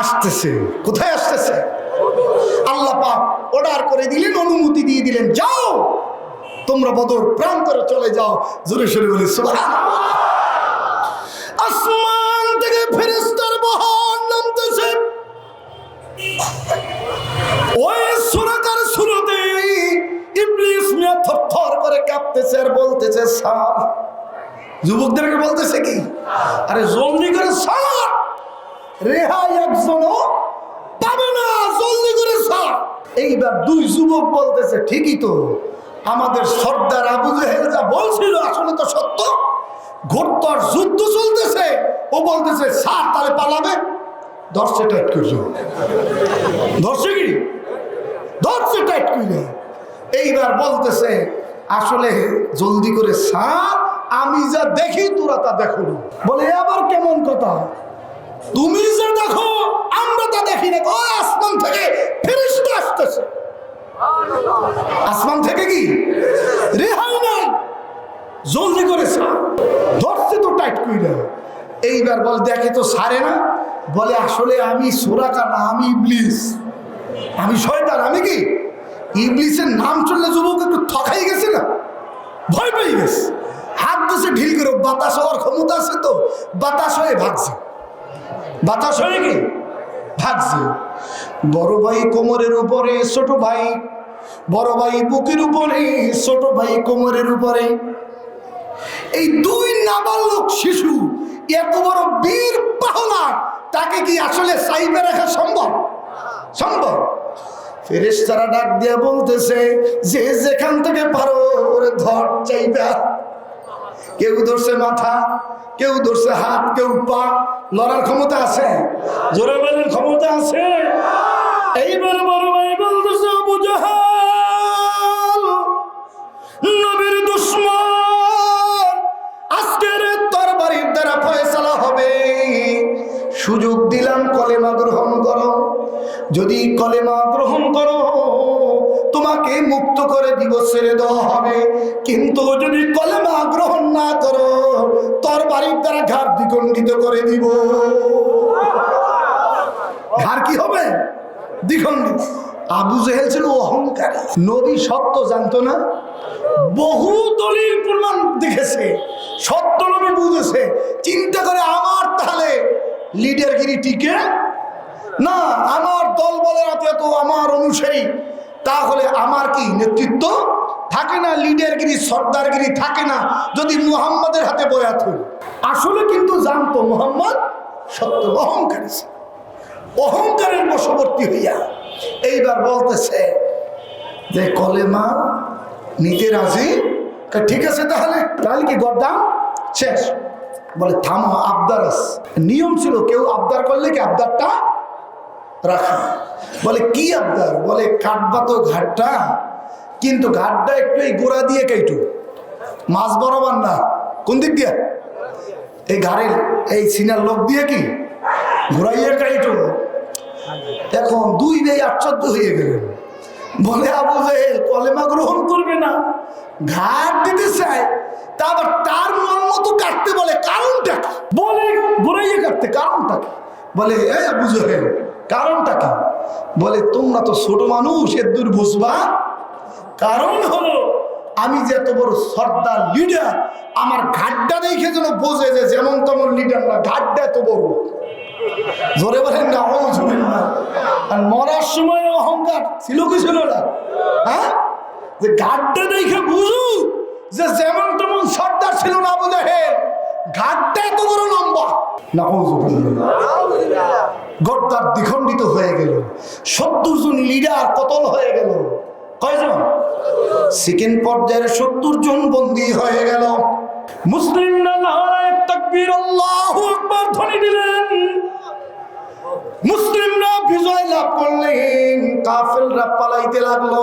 আসতেছে। কোথায় আসতেছে? আল্লাহ পাক অর্ডার করে দিলেন, অনুমতি দিয়ে দিলেন, যাও তোমরা বদর প্রান্তরে চলে যাও। জোরে সোরে বলি সুবহানাল্লাহ। আসমান থেকে ফেরেশতার বহর নামতেছে। ওই সুরাকার সুরতে ইবলিস মিয়া থরথর করে কাঁপতেছে আর বলতেছে, স্যার, যুবকদেরকে বলতেছে কি, আরে জলদি করে স্যার, রেহাই একজনও পাবে না, জলদি করে স্যার। এইবার দুই যুবক বলতেছে, ঠিকই তো, আমাদের সর্দার আবু জেহেল যা বলছিল আসলে তো সত্য, ঘোরতর যুদ্ধ চলতেছে। ও বলতেছে, স্যার তাহলে পালাবে। ধরছে টাইট করছো, ধরছে কি, ধরছে টাইট করে। এইবার বলতেছে, আসলে জলদি করে স্যার, আমি যা দেখি তোরা তা দেখো না। বলে আবার কেমন কথা, তুমি যা দেখো আমরা তা দেখি না। আসমান থেকে ফেরেশতা আসতেছে, আসমান থেকে কি রেহাই নাই, জলদি করে স্যার। ধরছে তো টাইট কইরা। এইবার বল, দেখে তো সারে না। বলে আসলে আমি সুরাকা না, আমি ইবলিস, আমি শয়তান। আমি কি ইবলিসের নাম চললে যুবক একটু থকাই গেছে না, ভয় পেয়ে গেছে। হাত দিছে ঢিল করে, বাতাস হওয়ার ক্ষমতা আছে তো, বাতাস হয়ে ভাগছে, বাতাস হয়ে কি ভাগছে। বড় ভাই কোমরের উপরে, ছোট ভাই, বড় ভাই বুকের উপরে, ছোট ভাই কোমরের উপরে। এই দুই নাবালক শিশু এত বড় বীর পাহলা, তাকে কি আসলে সাইবে রাখা সম্ভব? সম্ভব? ফেরেশতারা ডাক দিয়ে বলতেছে, যে যেখান থেকে পারো ওরে ধর চাইবা। কেউ ধরছে মাথা, কেউ ধরছে হাত, কেউ পা। লড়ার ক্ষমতা আছে? জোরে বলেন, ক্ষমতা আছে? এইবার বড় ভাই বলতেছে, আবু জাহাল নবীর দুশমন, আজকের তরবারির দ্বারা ফয়সালা হবে। সুযোগ দিলাম, কলেমা গ্রহণ করো। যদি কলেমা গ্রহণ করো তোমাকে মুক্ত করে দিব, ছেড়ে দেওয়া হবে। কিন্তু যদি কলেমা গ্রহণ না করো তরবারির দ্বারা ঘাড় দ্বিখণ্ডিত করে দিব। ঘাড় কি হবে? দ্বিখণ্ডিত। আবু জেহেল ছিল অহংকারী, নবী সত্য জানতো না, বহু দলিল প্রমাণ দেখেছে, সত্য নবী বুঝেছে। চিন্তা করে, আমার তাহলে লিডারগিরি টিকে না, আমার দল বলের হাতে তো আমার অনুসারী, তাহলে আমার কি নেতৃত্ব থাকে না, লিডারগিরি সর্দারগিরি থাকে না যদি মুহাম্মাদের হাতে বয়াত হই। আসলে কিন্তু জানতো মুহাম্মদ সত্য, অহংকারী, অহংকারের বশবর্তী হইয়া এইবার বলতেছে যে কলেমা নিতে রাজি। ঠিক আছে, তাহলে তাহলে কি গদ্দাম শেষ? বলে থামো, আবদার আছে। নিয়ম ছিল, কেউ আবদার করলে কি আবদারটা রাখা। বলে কি আবদার? বলে কাটবা তো ঘাটটা, কিন্তু ঘাটটা একটু এই গোড়া দিয়ে কেটু, মাছ বরাবর না। কোন দিক দিয়ে? এই ঘাড়ের এই সিনার লোক দিয়ে কি ঘুরাইয়া কাইটো। এখন দুই ভাই আশ্চর্য হয়ে গেলেন। বলে আবু জেহেল কলেমা গ্রহণ করবে না, ঘাট দিতে চায়, তা আবার তার মন মতো কাটতে বলে, কারণটা কি? বলে ঘুরাইয়া কাটতে, কারণটা কি? বলে এই আবু জেহেল কারণটা কি? বলে তোমরা তো ছোট মানুষ, এর দূর বুঝবা। কারণ হলো আমি যে এত বড় সর্দার লিডার, আমার ঘাটটা দেখে যেন বোঝে যে যেমন তেমন লিডার না, ঘাটটা এত বড়। জোরে বলেন না, আর মরার সময় অহংকার ছিল কি ছিল না? হ্যাঁ, যে ঘাটটা দেখে বুঝু যে যেমন তেমন সর্দার ছিল না আবু জেহেল, ঘাটটা এত বড় লম্বা না। গদ্দার দ্বিখণ্ডিত হয়ে গেল, 70 জন লিডার কতল হয়ে গেল। কয়জন? সেকেন্ড পর্যায়ে 70 জন বন্দী হয়ে গেল। মুসলিমরা নারায়ে তাকবীর আল্লাহু আকবার ধ্বনি দিলেন। মুসলিমরা বিজয় লাভ করলেন, কাফেররা পালাইতে লাগলো।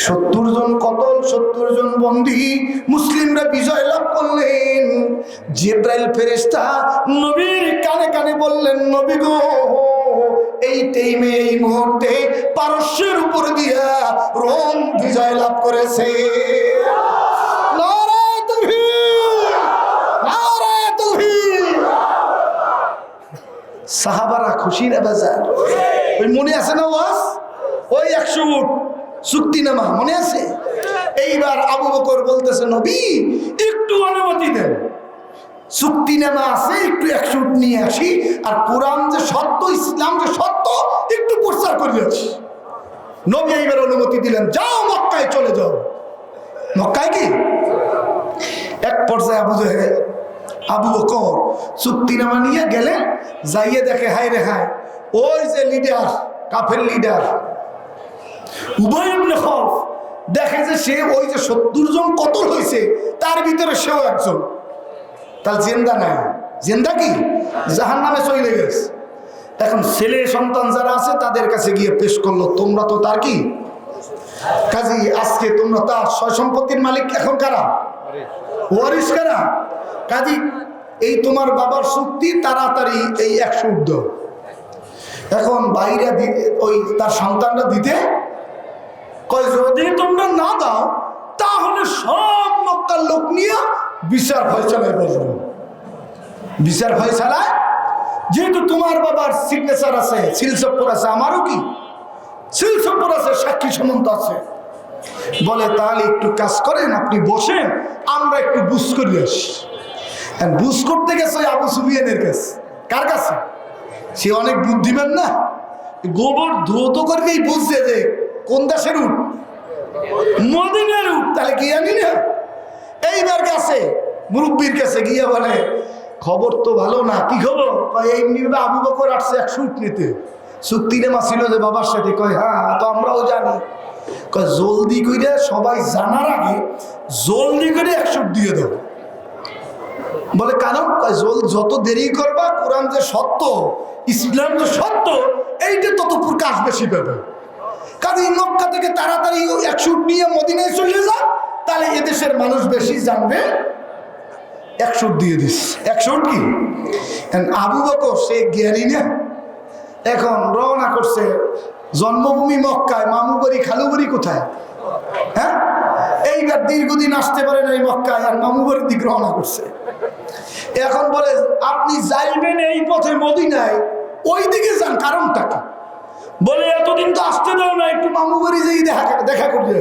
70 জন কতল, 70 জন বন্দী, মুসলিমরা বিজয় লাভ করলেন। জিব্রাইল ফেরেশতা নবীর কানে কানে বললেন, নবী গো, এই টাইমে এই মুহূর্তে পারস্যের উপর দিয়া রোম বিজয় লাভ করেছে। নারায়ে তাকবীর, নারায়ে তাকবীর। সাহাবারা খুশি না বেজার? ওই মনে আছে না ওয়াজ? ওই 100 উট চুক্তিনামা মনে আছে? এইবার আবু বকর বলতেছে, নবী একটু অনুমতি দেন, চুক্তিনামা আছে, একটু 100 উট নিয়ে আসি, আর কোরআন যে সত্য, ইসলাম যে সত্য, একটু প্রচার করে আসি। নবী এইবার অনুমতি দিলেন, যাও মক্কায় চলে যাও। মক্কায় কি এক পর্যায়ে আবু বকর চুক্তিনামা নিয়ে গেলে, যাইয়ে দেখে হায় রে হায়, ওই যে লিডার, কাফের লিডার উভয় ইবনে খালফ, দেখে যে সে ওই যে 70 জন কতল হয়েছে তার ভিতরে সেও একজন। তার জিন্দা নাই, জিন্দা কি জাহান্নামে চলে গেছে। এখন ছেলে সন্তান যারা আছে তাদের কাছে গিয়ে পেশ করলো, তোমরা তো তার কি কাজী, আজকে তোমরা তার সয় সম্পত্তির মালিক, এখন কারা ওয়ারিস কারা? কাজী এই তোমার বাবার চুক্তি, তাড়াতাড়ি এই 100 উট দাও। এখন বাইরে ওই তার সন্তানরা দিতে কয়, যদি তোমরা না দাও তাহলে সব মক্কার লোক নিয়ে বিচার ফয়সালায় বসবো। বিচার ফয়সালায় যেহেতু তোমার বাবার সিগনেচার আছে, সিলচপ্পর আছে, আমারও কি সিলচপ্পর আছে, সাক্ষী সমন্ত আছে। বলে তাহলে একটু কাজ করেন, আপনি বসেন, আমরা একটু বুঝ করি আসি। বুঝ করতে গেছে আবু সুফিয়ানের কাছে। কার কাছে? সে অনেক বুদ্ধিমান না, গোবর ধৌত করলেই বুঝছে যে কোন দেশের উট, মদিনার উট। তাহলে কি জানি না, এইবার গেছে মুরব্বীর কাছে গিয়ে বলে, খবর তো ভালো না। কি খবর? এমনি আবু বকর আসছে 100 উট নিতে, চুক্তিনামা ছিল যে বাবার সাথে। কয় হ্যাঁ, তো আমরাও জানি। কয় জলদি করে, সবাই জানার আগে জলদি করে 100 উট দিয়ে দেবো। বলে কারণ? যত দেরি করবা, কোরআন যে সত্য, ইসলাম যে সত্য, এইটা তত প্রকাশ বেশি পাবে। কাজে মক্কা থেকে তাড়াতাড়ি 100 উট নিয়ে মদিনায় চলে যা, তাহলে এদেশের মানুষ বেশি জানবে। 100 উট দিয়ে দিস। 100 উট কি? আবু বকর সে জ্ঞানী না, এখন রওনা করছে। জন্মভূমি মক্কায়, মামু বাড়ি খালু বাড়ি কোথায়? হ্যাঁ, এইবার দীর্ঘদিন আসতে পারে না এই মক্কায়, আর মামু বাড়ির দিক রওনা করছে। এখন বলে আপনি যাইবেন এই পথে মদিনায়, ওই দিকে যান, কারণটা কি? বলে এতদিন তো আসতে দাও না, একটু মামু বাড়ি যাই দেখা করতে।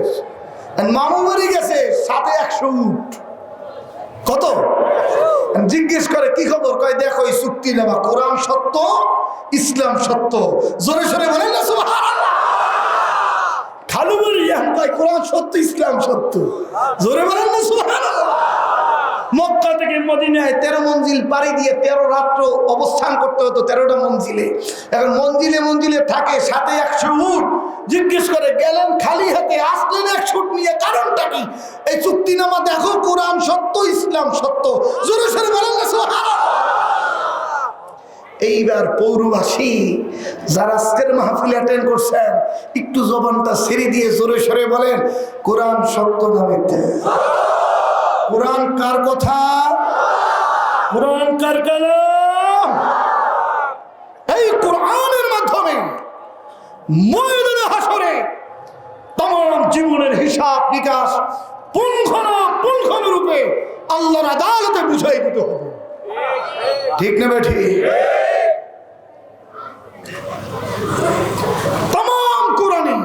মামু বাড়ি গেছে, সাথে 100 উট। কত? জিজ্ঞেস করে কি খবর? কয় দেখো এই চুক্তি নেবা, কোরআন সত্য, ইসলাম সত্য। জোরে সরে বলেন না সুবহানাল্লাহ। খালু বাড়ি কয় কোরআন সত্য, ইসলাম সত্য। জোরে বলেন না সুবহানাল্লাহ। মক্কা থেকে মদিনায় 13 মঞ্জিল পাড়ি দিয়ে 13 রাত্র অবস্থান করতে হতো, 13টা মঞ্জিলে। এখন মঞ্জিলে মঞ্জিলে থাকে, সাথে 100 উট। জিজ্ঞেস করে গেলেন খালি হাতে, আসলেন 100 উট নিয়ে, কারণটা কি? এই চুক্তিনামা দেখো, কোরআন সত্য, ইসলাম সত্য। জোরে সরে বলেন না সুবহানাল্লাহ। এইবার পৌরবাসী যারা আজকের মাহফিল অ্যাটেন্ড করছেন, একটু জবানটা ছেড়ে দিয়ে জোরে সরে বলেন, কোরআন সত্য না মিথ্যা? কোরআন কার কথা? কোরআন কার কালাম? এই কোরআনের মাধ্যমে ময়দানে হাসরে तमाम জীবনের হিসাব নিকাশ পুঙ্খানুপুঙ্খ রূপে আল্লাহর আদালতে বুঝাই দিতে হবে। ঠিক না বেঠি? तमाम কোরআনে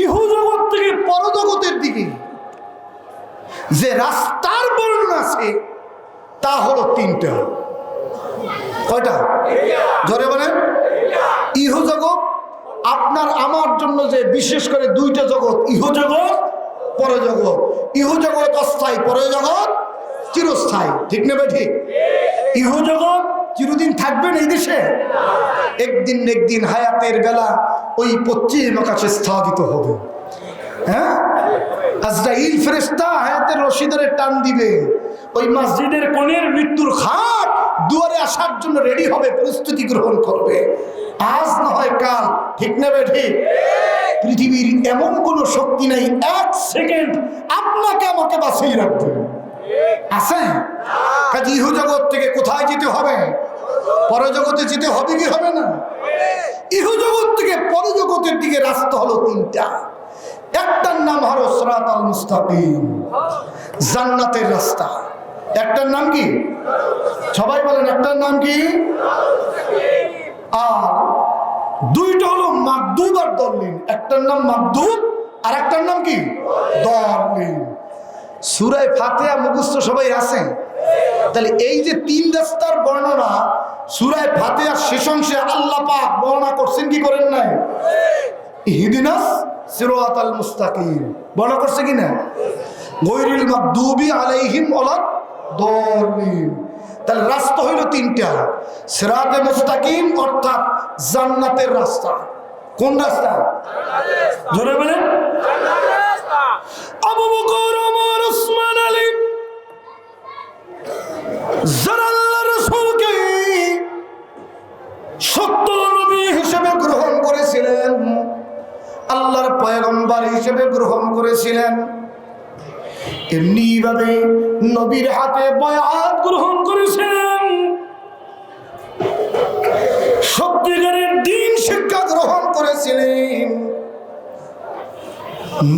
ইহজগৎ থেকে পরজগতের দিকে যে রাস্তার বর্ণনা আছে তা হলো 3টা। কয়টা? জোরে বলেন। ইহজগৎ আপনার আমার জন্য যে বিশেষ করে 2টা জগৎ, ইহজগৎ, পরজগৎ। ইহজগৎ অস্থায়ী, পরজগৎ চিরস্থায়ী। ঠিক না ঠিক? ইহজগৎ চিরদিন থাকবেন এই দেশে, একদিন একদিন হায়াতের বেলা ওই পশ্চিম আকাশে স্থগিত হবে। হ্যাঁ, আজরাইল ফেরেশতা হায়াতের রশি ধরে টান দিবে, ওই মসজিদের কোণের মৃত্যুর খাট দুয়ারে আসার জন্য রেডি হবে, প্রস্তুতি গ্রহণ করবে। আজ না হয় কাল। ঠিক না ঠিক? পৃথিবীর এমন কোন শক্তি নাই 1 সেকেন্ড আপনাকে আমাকে বাঁচিয়ে রাখবে, আছে? কাজে ইহজগৎ থেকে কোথায় যেতে হবে? পরজগতে যেতে হবে কি হবে না? ইহজগৎ থেকে পরজগতের দিকে রাস্তা হলো 3টা। একটার নাম হলো সিরাতাল মুস্তাকিম, জান্নাতের রাস্তা। একটার নাম কি? সবাই বলেন, একটার নাম কি? আর দুইটা হলো মাগদুব আর দল্লিন। একটার নাম মাগদুব আর একটার নাম কি দল্লিন। সূরা ফাতিহা মুখস্থ সবাই আছেন? তাহলে এই যে তিন রাস্তার বর্ণনা সূরা ফাতিহার শেষ অংশে আল্লাহ পাক বর্ণনা করছেন কি করেন নাই? ইহদিনাস সিরাতাল মুস্তাকিম বর্ণনা করছে কি না? গায়রিল মাগদুবি আলাইহিম ওয়ালাদ দল্লিন। তাহলে রাস্তা হইল তিনটা, সিরাতে মুস্তাকিম অর্থাৎ জান্নাতের রাস্তা। কোন রাস্তা? জোরে বলেন। আবু বকর, ওমর, ওসমান, আলী যারা আল্লাহর রাসূলকে সত্য নবী হিসেবে গ্রহণ করেছিলেন, আল্লাহর পয়গম্বর হিসেবে গ্রহণ করেছিলেন, এমনি ভাবে নবীর হাতে বায়াত গ্রহণ করেছিলেন, সত্যিকারের দ্বীন শিক্ষা গ্রহণ করেছিলেন,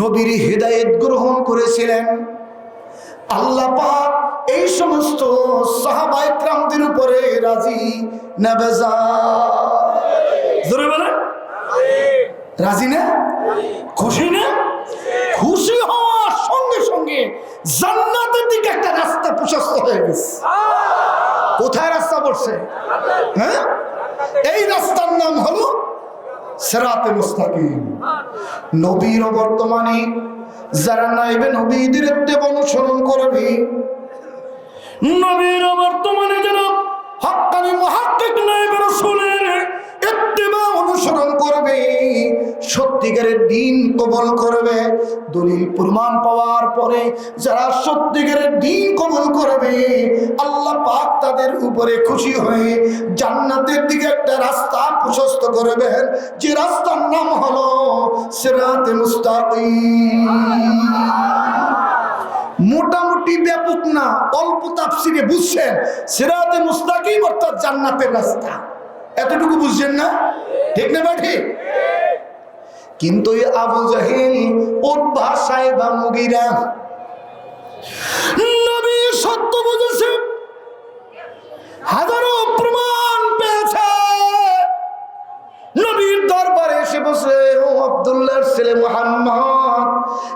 নবীর হিদায়াত গ্রহণ করেছিলেন। আল্লাহ পাক এই সমস্ত সাহাবায়ে কেরামদের উপরে রাজি না বেজা? জোরে বলেন রাজি না? খুশি না? খুশি হওয়ার সঙ্গে সঙ্গে জান্নাতের দিকে একটা রাস্তা প্রশস্ত হয়ে গেছে। কোথায় রাস্তা পড়ছে? হ্যাঁ, এই রাস্তার নাম হলো সিরাতে মুস্তাকিম। নবীর বর্তমানে যারা নাইবে নবীদের ইত্তেবা অনুসরণ করবে, নবীর বর্তমানে যারা হক্কানি মুহাক্কিক নাইবে রাসূলের ইত্তেবা অনুসরণ করবে, সত্যিকারের দ্বীন কবুল করবে, দলিল প্রমাণ পাওয়ার পরে যারা সত্যিকারের দ্বীন কবুল করবে, আল্লাহ পাক তাদের উপরে খুশি হয়ে জান্নাতের দিকে একটা রাস্তা প্রশস্ত করবেন, যে রাস্তার নাম হলো সিরাতে মুস্তাকিম। মোটামুটি ব্যাপক না, অল্প তাফসিরে বুঝছেন সিরাতে মুস্তাকিম অর্থাৎ জান্নাতের রাস্তা, এতটুকু বুঝছেন না? ঠিক না ভাই? কিন্তু এই আবু জাহেল, উতবা, সাইবা, মুগীরা নবী সত্য বুঝেছে, হাজারো প্রমাণ পেয়েছে, নবীর দরবারে এসে বসে, ও আব্দুল্লাহর ছেলে মুহাম্মদ,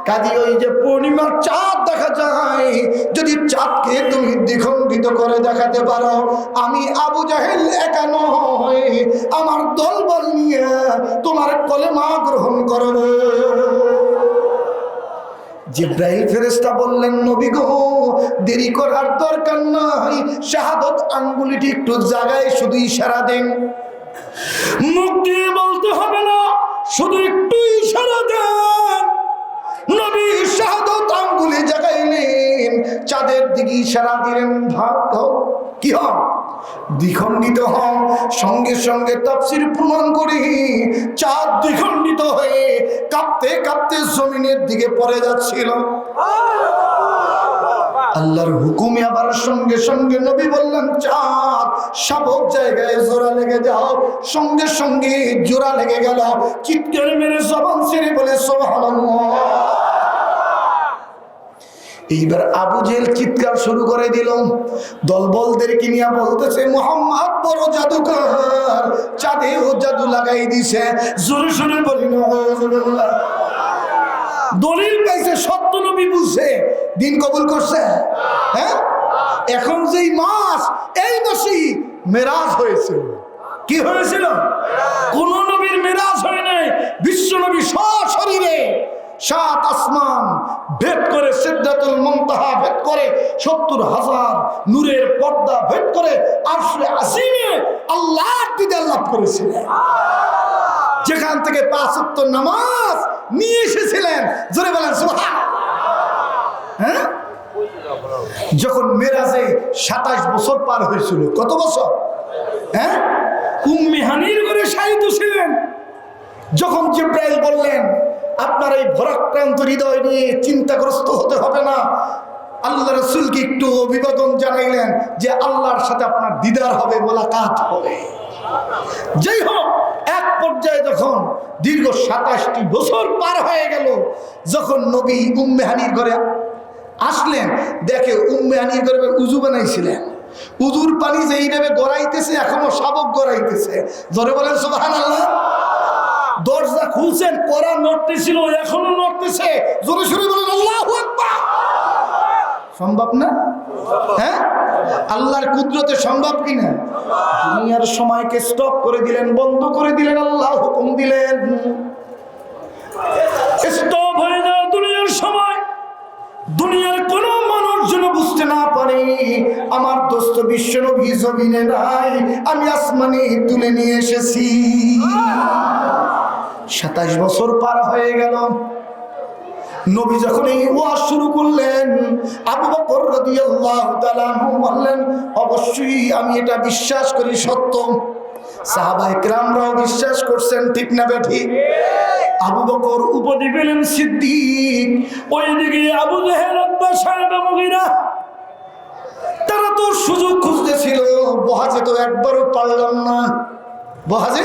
কাজী ওই যে পূর্ণিমার চাঁদ দেখা যায়, যদি চাঁদকে তুমি দ্বিখণ্ডিত করে দেখাতে পারো, আমি আবু জাহেল একা নয়, আমার দলবল নিয়ে তোমার কলেমা গ্রহণ করব। জিবরাইল ফেরেশতা বললেন, নবী গো, দেরি করার দরকার নাই, শাহাদত আঙ্গুলিটি একটু জায়গায় শুধু ইশারা দেন। মুখ দিয়ে বলতে হবে না, শুধু একটু ইশারা দেন। নবী শাহাদত আঙ্গুলি জাগাইলেন, চাঁদের দিকে ইশারা দিলেন, ভাগ কি হন, দ্বিখণ্ডিত হন। সঙ্গে সঙ্গে তাফসীর প্রমাণ করি, চাঁদ দ্বিখণ্ডিত হয়ে কাঁপতে কাঁপতে জমিনের দিকে পড়ে যাচ্ছিল। আল্লাহর হুকুমে আবার সঙ্গে সঙ্গে নবী বললেন, চাঁদ সব জায়গায় জোড়া লেগে যাও। সঙ্গে সঙ্গে জোড়া লেগে গেল, চিৎকার মেরে জবান ছেড়ে বলে সুবহানাল্লাহ। এইবার আবু জেহেল চিৎকার শুরু করে দিল, দলবলদেরকে নিয়ে বলতেছে, মুহাম্মদ বড় জাদুকর, চাঁদেও জাদু লাগাই দিছে। জোরে জোরে বলি নাউযুবিল্লাহ। দলিল পাইছে, সত্য নবী বুঝছে, দিন কবুল করছে। হ্যাঁ, এখন যেই মাস, এই মাসেই মেরাজ হয়েছিল। কি হয়েছিল? কোন নবীর মেরাজ হয় নাই, বিশ্ব নবী সশরীরে 7 আসমান ভেদ করে, সিদরাতুল মুনতাহা ভেদ করে, 70,000 নূরের পর্দা ভেদ করে আরশে আজিমে আল্লাহর দিদার লাভ করেছিলেন, যেখান থেকে 5 ওয়াক্ত নামাজ নিয়ে এসেছিলেন। জোরে বলেন সুবহানাল্লাহ। হ্যাঁ, যখন মেরাজে 27 বছর পার হয়েছিল, কত বছর? হ্যাঁ, উম্মে হানির ঘরে শায়িত ছিলেন। যখন জিবরাইল বললেন, আপনার এই ভরাক্রান্ত হৃদয় নিয়ে চিন্তাগ্রস্ত হতে হবে না, আল্লাহ রাসূলকে একটু অভিবাদন জানাইলেন যে আল্লাহর সাথে আপনার দিদার হবে, মোলাকাত হবে। যাই হোক, এক পর্যায়ে যখন দীর্ঘ 27টি বছর পার হয়ে গেল, যখন নবী উম্মে হানির ঘরে আসলেন, দেখে উম্মে হানির ঘরে উযু বানাইছিলেন। উজুর পানি যে এইভাবে গড়াইতেছে এখনো শাবক গড়াইতেছে। জোরে বলেন সুবহানাল্লাহ। দরজা খুলছেন, কড়া নড়তেছিল, এখনো নড়তেছে। জোরে সুরে বলেন আল্লাহু আকবার। সম্ভব না? হ্যাঁ, আল্লাহর কুদরতে সম্ভব কিনা? দুনিয়ার সময়কে স্টপ করে দিলেন, বন্ধ করে দিলেন, আল্লাহ হুকুম দিলেন স্টপ হয়ে যাও দুনিয়ার সময়। দুনিয়ার কোন মানুষ যেন বুঝতে না পারে আমার দোস্ত বিশ্ব নবী জমিনে নাই, আমি আসমানে তুলে নিয়ে এসেছি। 27 বছর পার হয়ে গেল। নবী যখন এই ওয়াজ শুরু করলেন, আবু বকর রাদিয়াল্লাহু তাআলা আনহু বললেন, অবশ্যই আমি এটা বিশ্বাস করি সত্য। সাহাবায়ে কেরামরাও বিশ্বাস করছেন, ঠিক না বেঠিক? আবু বকর উপদি পেলেন সিদ্দিক, ওইদিকে আবু জেহেল, উতবা, সাইবা, মুগীরা, তারা তো সুযোগ খুঁজতেছিল। বহাজে তো একবারও পারলাম না, বহাজে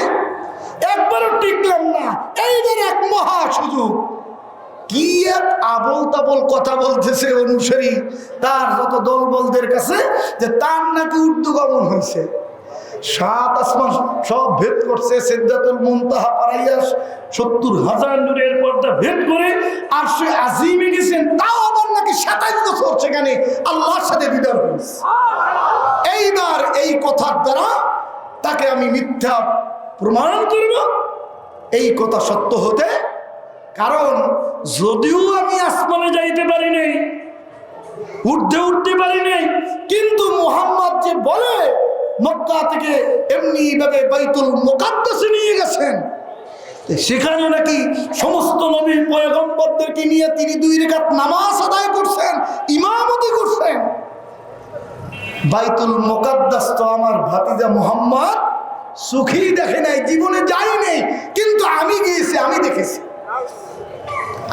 একবারও টিকলাম না, এইবার এক মহা সুযোগ। কি এক আবল তাবল কথা বলতেছে অনুসারী তার যত দলবলদের কাছে, যে তার নাকি ঊর্ধ্বগমন হয়েছে, 7 আসমান সব ভেদ করছে, সিদরাতুল মুনতাহা পারাইয়া 70,000 নূরের পর্দা ভেদ করে আরশে আজিমে গেছেন। তাও আবার নাকি 27 বছর সেখানে আল্লাহর সাথে দিদার হয়েছে। এইবার এই কথার দ্বারা তাকে আমি মিথ্যা প্রমাণ করব, এই কথা সত্য হতে। কারণ যদিও আমি আসমানে যাইতে পারি নাই, উঠতে পারি নাই, কিন্তু মুহাম্মদ যে বলে মক্কা থেকে এমনি ভাবে বাইতুল মুকাদ্দাসে নিয়ে গেছেন, সেখানে নাকি সমস্ত নবী পয়গম্বরদেরকে নিয়ে তিনি 2 রাকাত নামাজ আদায় করছেন, ইমামতি করছেন। বাইতুল মুকাদ্দাস তো আমার ভাতিজা মুহাম্মদ সুখী দেখে নাই, জীবনে যাই নাই, কিন্তু আমি গিয়েছি, আমি দেখেছি।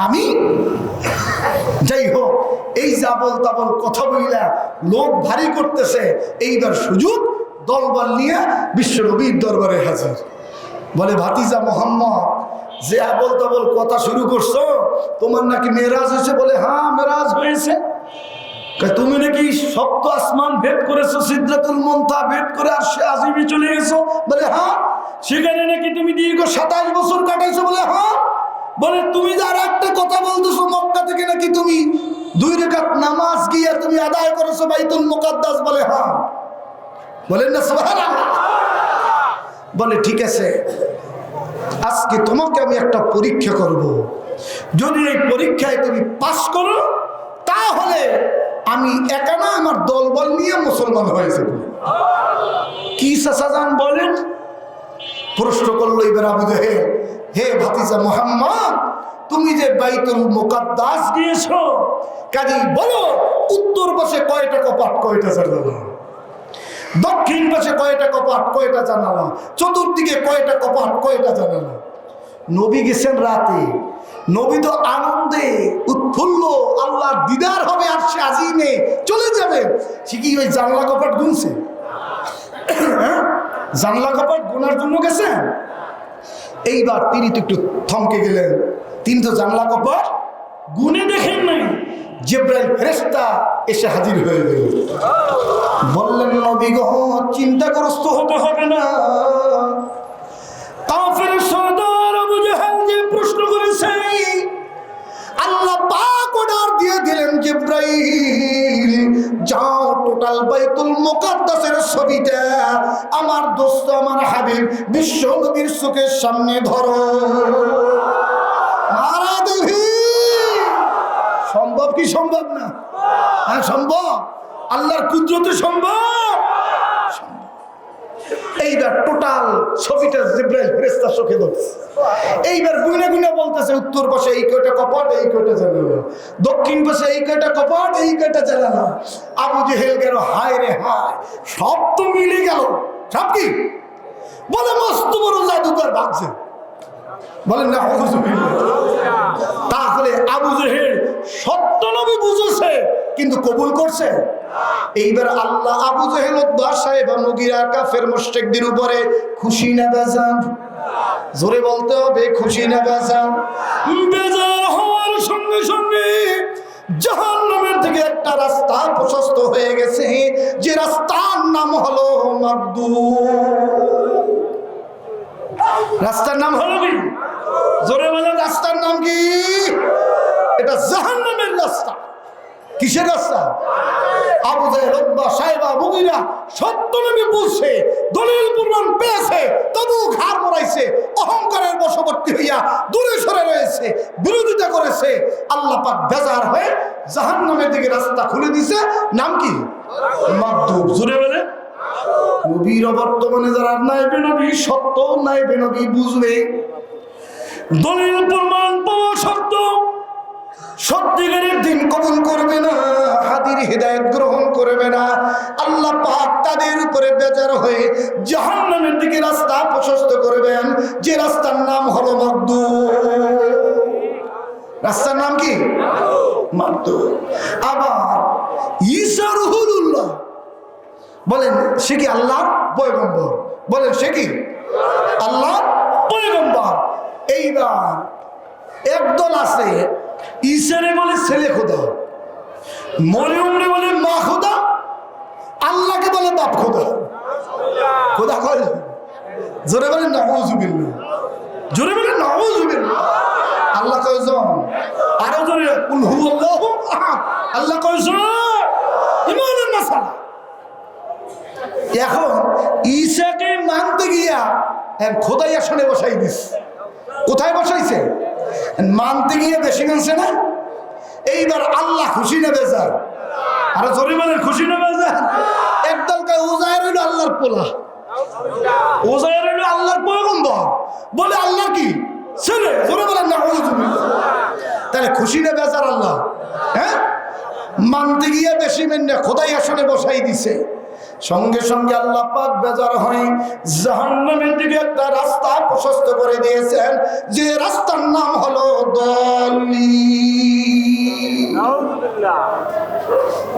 আমি যাই হোক, এই জাবল তাবল কথা বইলা লোক ভারী করতেছে। এইবার সুযোগ, দলবল নিয়ে বিশ্ব নবীর দরবারে হাজির। বলে, ভাতিজা মোহাম্মদ, যে আবল তাবল কথা শুরু করছো, তোমার নাকি মেরাজ হয়েছে? বলে, হ্যাঁ মেরাজ হয়েছে। তুমি নাকি 7 আসমান ভেদ করেছো, সিদরাতুল মুনতাহা ভেদ করে আরশে আজিমে চলে গেছো? বলে, হ্যাঁ। সেখানে নাকি তুমি দীর্ঘ 27 বছর কাটাইছো? বলে, হ্যাঁ। বলে, তুমি যে আর একটা কথা বলতেছো, মক্কা থেকে নাকি তুমি 2 রাকাত নামাজ গিয়ে তুমি আদায় করেছো বাইতুল মুকাদ্দাস? বলে, হ্যাঁ। বলেন না সুবহানাল্লাহ। বলে, ঠিক আছে, আজকে তোমাকে আমি একটা পরীক্ষা করব। যদি এই পরীক্ষায় তুমি পাস করো, তাহলে আমি একা না, আমার দলবল নিয়ে মুসলমান হয়ে যাব। কি চাচাজান বলেন? প্রশ্ন করলো এবার আবু জেহেল, হে ভাতিজা মুহাম্মদ, তুমি যে বাইতুল মুকাদ্দাস গিয়েছো, কাজেই বলো উত্তর পাশে কয়টা কপাট, কয়টা জানালা? দক্ষিণ পাশে কয়টা কপাট, কয়টা জানালা? চতুর্দিকে কয়টা কপাট, কয়টা জানালা? নবী গেছেন রাতে, নবী তো আনন্দে উৎফুল্ল, আল্লাহর দিদার হবে আরশে আজিমে চলে যাবে। সে কি ওই জানলা কপাট গুনছে? জানলা কপাট গুনার জন্য গেছেন? এইবার তিনি তো একটু থমকে গেলেন। তিনি তো জানলা কপাট গুনে দেখেন নাই। জিবরাইল ফেরেশতা এসে হাজির হয়ে গেল। বললেন, নবী গো, চিন্তাগ্রস্ত হতে হবে না। কাফের সর্দার আবু জেহেল যে প্রশ্ন করেছে, আল্লাহ পাক অর্ডার দিয়ে দিলেন, জিবরাইল যাও, টোটাল বাইতুল মুকাদ্দাসের ছবিটা আমার দোস্ত, আমার হাবিব বিশ্ব নবীর চোখের সামনে ধরো। মারা দেবী। সম্ভব কি সম্ভব না? হ্যাঁ সম্ভব, আল্লাহর কুদরতে সম্ভব। এইবার টোটাল ছবিটা জিবরাইল ফেরেশতা চোখে ধরছে। এইবার গুনে গুনে বলতেছে, উত্তর পাশে এই কয়টা কপাট, এই কয়টা জানালা, দক্ষিণ পাশে এই কয়টা কপাট, এই কয়টা জানালা। আবু জেহেল গেল, হায় রে হায়, সব তো মিলে গেল। সব কি? বলে, মস্ত বড় জাদুকর ভাবছে। বলেন না হুজুবিল্লাহ। তাহলে আবু জেহেল সত্য নবী বুঝেছে, কিন্তু কবুল করছে। এইবার আল্লাহ আবু জেহেল, উতবা, সাইবা, মুগীরা, কাফের মুশরিকদের উপরে খুশি না বেজার? জোরে বলতে হবে, খুশি না বেজার? বেজার হওয়ার সঙ্গে সঙ্গে জাহান্নামের থেকে একটা রাস্তা প্রশস্ত হয়ে গেছে। যে রাস্তার নাম হলো মাগদুব। রাস্তার নাম হলো কি? জোরে বলেন, রাস্তার নাম কি? এটা জাহান্নামের রাস্তা। কিসের রাস্তা? আবু জাহেল, উতবা, সাইবা, মুগীরা সত্য নবী বলছে, দলিল প্রমাণ পেয়েছে, তবু ঘাড় মোড়াইছে, অহংকারের বশবর্তী হইয়া দূরে সরে রয়েছে, বিরোধিতা করেছে। আল্লাহ পাক বেজার হয়ে জাহান্নামের দিকে রাস্তা খুলে দিয়েছে। নাম কি? মাগদুব। জোরে বলে, নবীর বর্তমানে যারা নাইবে নবী, সত্য নাইবে নবী বুঝবে, দলিল প্রমাণ পাওয়া সত্য, সত্যিকারের দিন কবুল করবে না, হাদির হিদায়াত গ্রহণ করবে না। আল্লাহ পাক তাদের উপরে বেজার হয়ে জাহান্নামের দিকে রাস্তা প্রশস্ত করবেন, যে রাস্তার নাম হলো মাগদুব। রাস্তার নাম কি? মাগদুব। আবার ঈসা রুহুল্লাহ বলেন, সে কি আল্লাহ পয়গম্বর? বলেন, সে কি আল্লাহ পয়গম্বর। এইবার একদল আছে, ঈসারে বলে ছেলে খোদা, মরিয়মরে বলে মা খোদা, আল্লাহকে বলে বাপ খোদা। খোদা কয়? জোরে বলেন নাউযুবিল্লাহ, জোরে বলেন নাউযুবিল্লাহ। আল্লাহ কয়জন? আরো জোরে, কুল হুয়াল্লাহু আহাদ। আল্লাহ কয়জন? ইমানের মাসালা। এখন ঈসাকে মানতে গিয়া খোদাই আসনে বসাই দিস। কোথায় বসাইছে? মানতে গিয়ে বেশি মানছে না। এইবার আল্লাহ খুশি না বেজার? আরো জোরে বলেন, খুশি না বেজার? একদল কয় উজাইর হইল আল্লাহর পোলা, উজাইর হইল আল্লাহর পয়গম্বর, বলে আল্লাহর কি ছেলে। জোরে বলেন না। তাহলে খুশি না বেজার আল্লাহ? হ্যাঁ, মানতে গিয়ে বেশি মেনে খোদাই আসনে বসাই দিছে। সঙ্গে সঙ্গে আল্লাহ পাক বেজার হয়ে জাহান্নামের দিকে একটা রাস্তা প্রশস্ত করে দিয়েছেন, যে রাস্তার নাম হলো দলিল।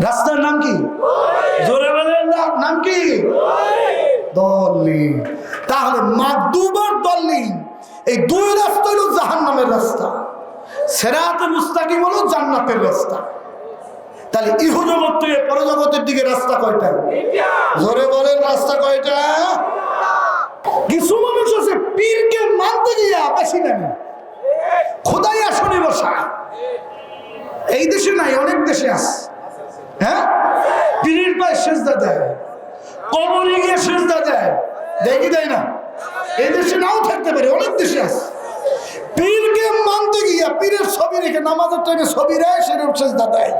রাস্তার নাম কি? জোরে বলেন, নাম কি? দলিল। তাহলে মাগদুব আর দলিল, এই দুই রাস্তা হলো জাহান্নামের রাস্তা, সিরাতে মুস্তাকিম হলো জান্নাতের রাস্তা। তাহলে ইহজগৎ থেকে পরজগতের দিকে রাস্তা কয়টা? জোরে বলেন, রাস্তা কয়টা? কিছু মানুষ আছে পীরকে মানতে গিয়া বেশি নেন, খোদাই আসনে বসা। এই দেশে নাই, অনেক দেশে আছে। হ্যাঁ, পীরের পায়ে সেজদা দেয়, কবরে গিয়ে সেজদা দেয়, দেখি দেয় না? এই দেশে নাও থাকতে পারে, অনেক দেশে আছে। পীরকে মানতে গিয়া পীরের ছবি রেখে নামাজের টাইমে ছবি রেখে সেরকম সেজদা দেয়।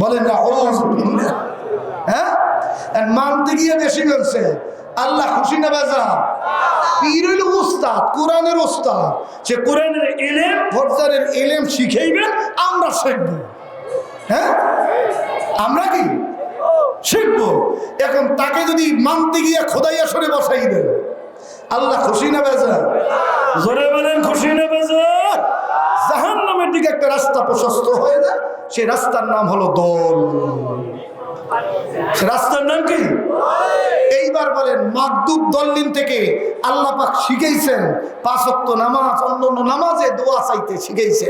বলেন না? হ্যাঁ, মানতে গিয়ে বেশি বলছে। আল্লাহ খুশি না বেজা? পীর হইল উস্তাদ, কোরআনের উস্তাদ। সে কোরআনের ইলম, ফরজানের ইলম শিখাইবেন, আমরা শিখব। হ্যাঁ, আমরা কি শিখব? এখন তাকে যদি মানতে গিয়ে খোদাই আসরে বসাই দেন, আল্লাহ খুশি না বেজা? জোরে বলেন, খুশি না বেজা? জাহান্নামের দিকে একটা রাস্তা প্রশস্ত হয়ে যায়, সেই রাস্তার নাম হলো দলিল। সে রাস্তার নাম কি? এইবার বলেন, মাগদুব দলিল থেকে আল্লাহ পাক শিখাইছেন 5 ওয়াক্ত নামাজ, অন্যান্য নামাজে দোয়া চাইতে শিখাইছে,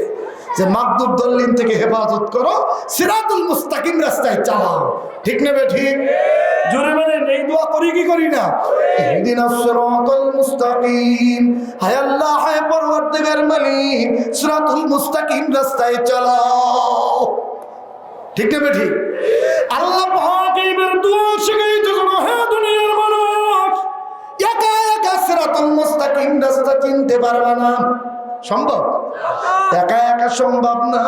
যে মাগদুব দলিল থেকে হেফাজত করো, সিরাতুল মুস্তাকিম রাস্তায় চালাও। ঠিক নেবে? ঠিক। জোরে বলেন, এই দোয়া করি কি করি না? ইহদিনাস সিরাতাল মুস্তাকিম, হায় আল্লাহ, হায় পরওয়ারদিগার মালিক, সিরাতুল মুস্তাকিম রাস্তায় চালাও। ঠিক নেবে? ঠিক। আল্লাহ পাক এইবার দোয়া শিখাইতে যাবো। হ্যাঁ, দুনিয়ার মানুষ একা একা সিরাতুল মুস্তাকিম রাস্তা চিনতে পারবে না, সম্ভব? একা একা সম্ভব না।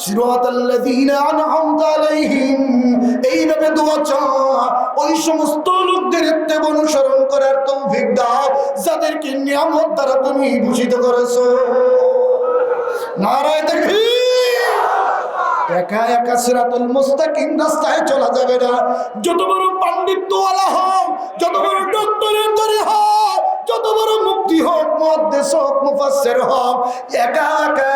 সিরাতাল্লাযীনা আন'আমতা আলাইহিম, এইভাবে দোয়া চাও, ওই সমস্ত লোকদের ইত্তেবা অনুসরণ করার তৌফিক দাও যাদেরকে নিয়ামত দ্বারা তুমি ভূষিত করেছো। নারায়ে তাকবীর। একা একা সিরাতুল মুস্তাকিম রাস্তায় চলা যাবে না। যত বড় পাণ্ডিত্যওয়ালা হোক, যত বড় ডক্টরের তৈরি হোক, যত বড় মুফতি হোক, মুহাদ্দিস হোক, মুফাসসির হোক, একা একা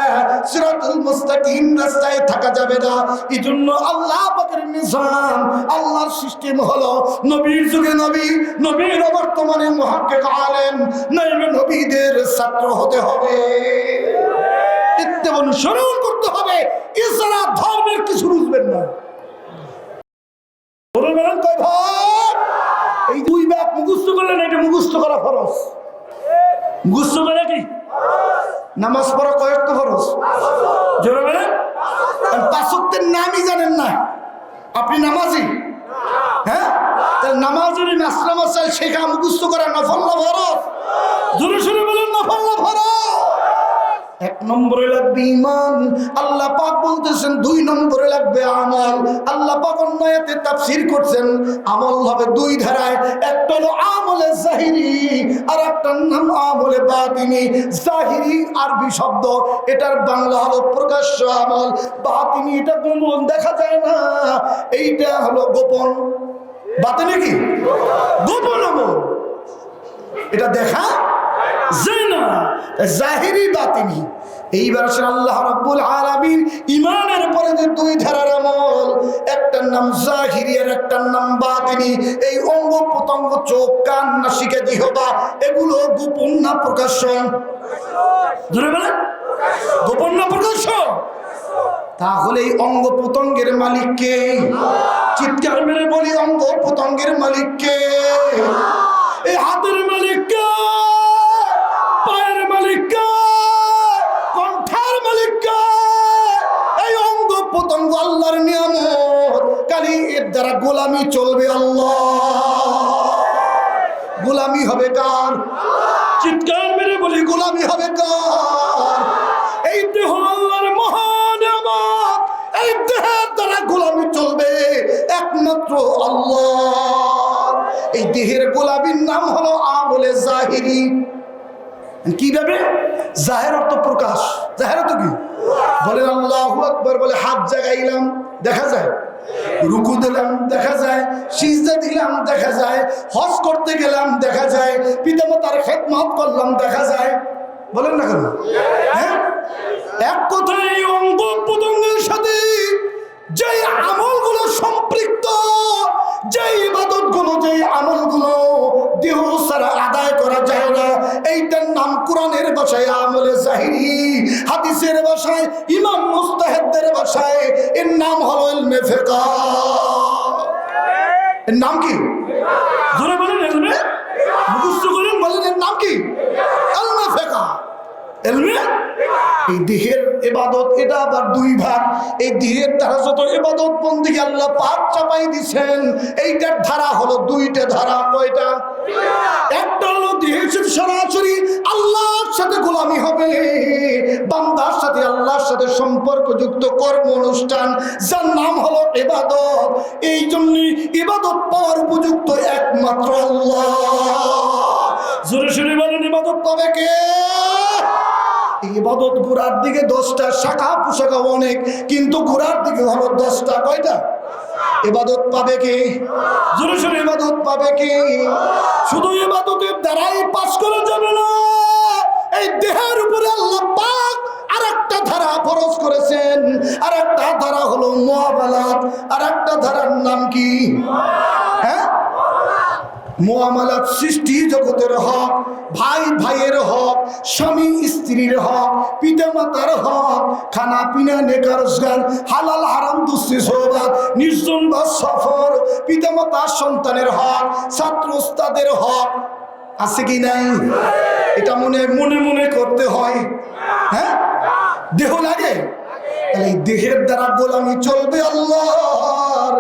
সিরাতুল মুস্তাকিম রাস্তায় থাকা যাবে না। এজন্য আল্লাহ পাকের নিজাম, আল্লাহর সিস্টেম হলো, নবীর যুগে নবী, নবীর বর্তমানে মুহাক্কিক আলেম, নবী নবীদের ছাত্র হতে হবে, ইত্তেবা অনুসরণ করতে হবে। এছাড়া ধর্মের কিছু বুঝবেন না। ওরা বলেন কয় ভাগ? এই 2 ভাগ মুখস্থ করলেন, এটা মুখস্থ করা ফরজ। মুখস্থ করা কি? নামাজ পড়া কয়েকটা ফরজ। জোরে বলেন। 5 ওয়াক্তের নামই জানেন না, আপনি নামাজি? হ্যাঁ, নামাজের মাসলা মাসাইল শেখা মুখস্থ করা নফল না ফরজ? জোরে শুনে বলেন নফল না ফরজ? 1 নম্বরে লাগবে ঈমান, আল্লাহ পাক বলতেছেন। 2 নম্বরে লাগবে আমল। আল্লাহ পাক অন্য আয়াতে তাফসীর করছেন আমল হবে 2 ধারায়, একটা হলো আমলে জাহিরি আর একটা নাম আমলে বাতিনি। জাহিরি আরবি শব্দ, এটার বাংলা হলো প্রকাশ্য আমল। বাতিনি এটা গোপন, দেখা যায় না, এইটা হলো গোপন। বাতিনি কি? গোপন আমল, এটা দেখা যায় না, জাহিরি বাতিনি। এইবার আল্লাহ রাব্বুল আলামিন ঈমানের পরে যে 2 ধারার আমল, একটার নাম জাহিরি আর একটার নাম বাতিনি। এই অঙ্গ প্রত্যঙ্গ, চোখ, কান, নাসিকা, জিহ্বা, এগুলো গোপন না প্রকাশ্য? ধরে বলেন গোপন না প্রকাশ্য? তাহলে এই অঙ্গ প্রত্যঙ্গের মালিক কে? চিৎকার মেরে বলি, অঙ্গ প্রত্যঙ্গের মালিক কে? এই হাতের মালিক কে? পায়ের মালিক কে? কণ্ঠের মালিক কে? এই অঙ্গ প্রত্যঙ্গ আল্লাহর নিয়ামত, খালি এর দ্বারা গোলামি চলবে আল্লাহ। গোলামি হবে কার? চিৎকার মেরে বলি, গোলামি হবে কার? এই দেহ আল্লাহর মহান নিয়ামত, এই দেহের দ্বারা গোলামি চলবে একমাত্র আল্লাহ। এই দেহের গোলামির নাম হলো আমলে জাহিরি। কিভাবে? জাহের অর্থ প্রকাশ, জাহের অর্থ কি? বলেন আল্লাহু আকবার, বলে হাত জাগাইলাম, দেখা যায়। রুকু দিলাম, দেখা যায়। সিজদা দিলাম, দেখা যায়। হজ করতে গেলাম, দেখা যায়। পিতামাতার খেদমত করলাম, দেখা যায়। বলেন না কেন? হ্যাঁ, এক কথায় এই অঙ্গ প্রত্যঙ্গের সাথে যে আমলগুলো সম্পৃক্ত, যে ইবাদতগুলো, যে আমলগুলো দেহ ছাড়া আদায় করা যায় না, এইটার নাম কোরআনের ভাষায় আমলে জাহিরি, হাদিসের ভাষায়, ইমাম মুস্তাহিদের ভাষায় এর নাম হলো ইলমে ফিকহ। এর নাম কি? জোরে বলেন। ইলমে মুখস্থ করেন, বলেন এর নাম কি? ইলমে ফিকহ। ইলমে এই দেহের ইবাদত, এটা আবার 2 ভাগ। এই দেহের দ্বারা যত ইবাদত বন্দেগী আল্লাহ পাক চাপাই দিবেন, এইটার ধারা হলো 2টা ধারা। কয়টা? একটা হলো দেহের সাথে সরাসরি আল্লাহর সাথে গোলামি হবে, বান্দার সাথে আল্লাহর সাথে সম্পর্কযুক্ত কর্ম অনুষ্ঠান, যার নাম হলো ইবাদত। এই জন্য ইবাদত পাওয়ার উপযুক্ত একমাত্র আল্লাহ। জোরে শুনে বলেন, ইবাদত পাবে কে? ইবাদত গোড়ার দিকে 10টা, শাখা পোশাখা অনেক, কিন্তু গোড়ার দিকে হলো 10টা। কয়টা? ইবাদত পাবে কে? জোরে শুনে ইবাদত পাবে কে? শুধু ইবাদতের দ্বারাই পাস করা যাবে না, এই দেহের উপরে আল্লাহ পাক আরেকটা ধারা ফরজ করেছেন। আরেকটা ধারা হলো মুআমালাত। আরেকটা ধারার নাম কি? হ্যাঁ, মুআমালাত সৃষ্টি জগতের হক, ভাই ভাইয়ের হক, স্বামী স্ত্রীর হক, পিতা মাতার হক, খানা পিনা নেকা রোজগার, হালাল হারাম দুশ্রী সোহবত, নির্জন বা সফর, পিতা মাতার সন্তানের হক, ছাত্র ওস্তাদের হক আছে কি নাই? এটা মনে মনে মনে করতে হয়। হ্যাঁ, দেহ লাগে। এই দেহের দ্বারা গোলামি চলবে আল্লাহর,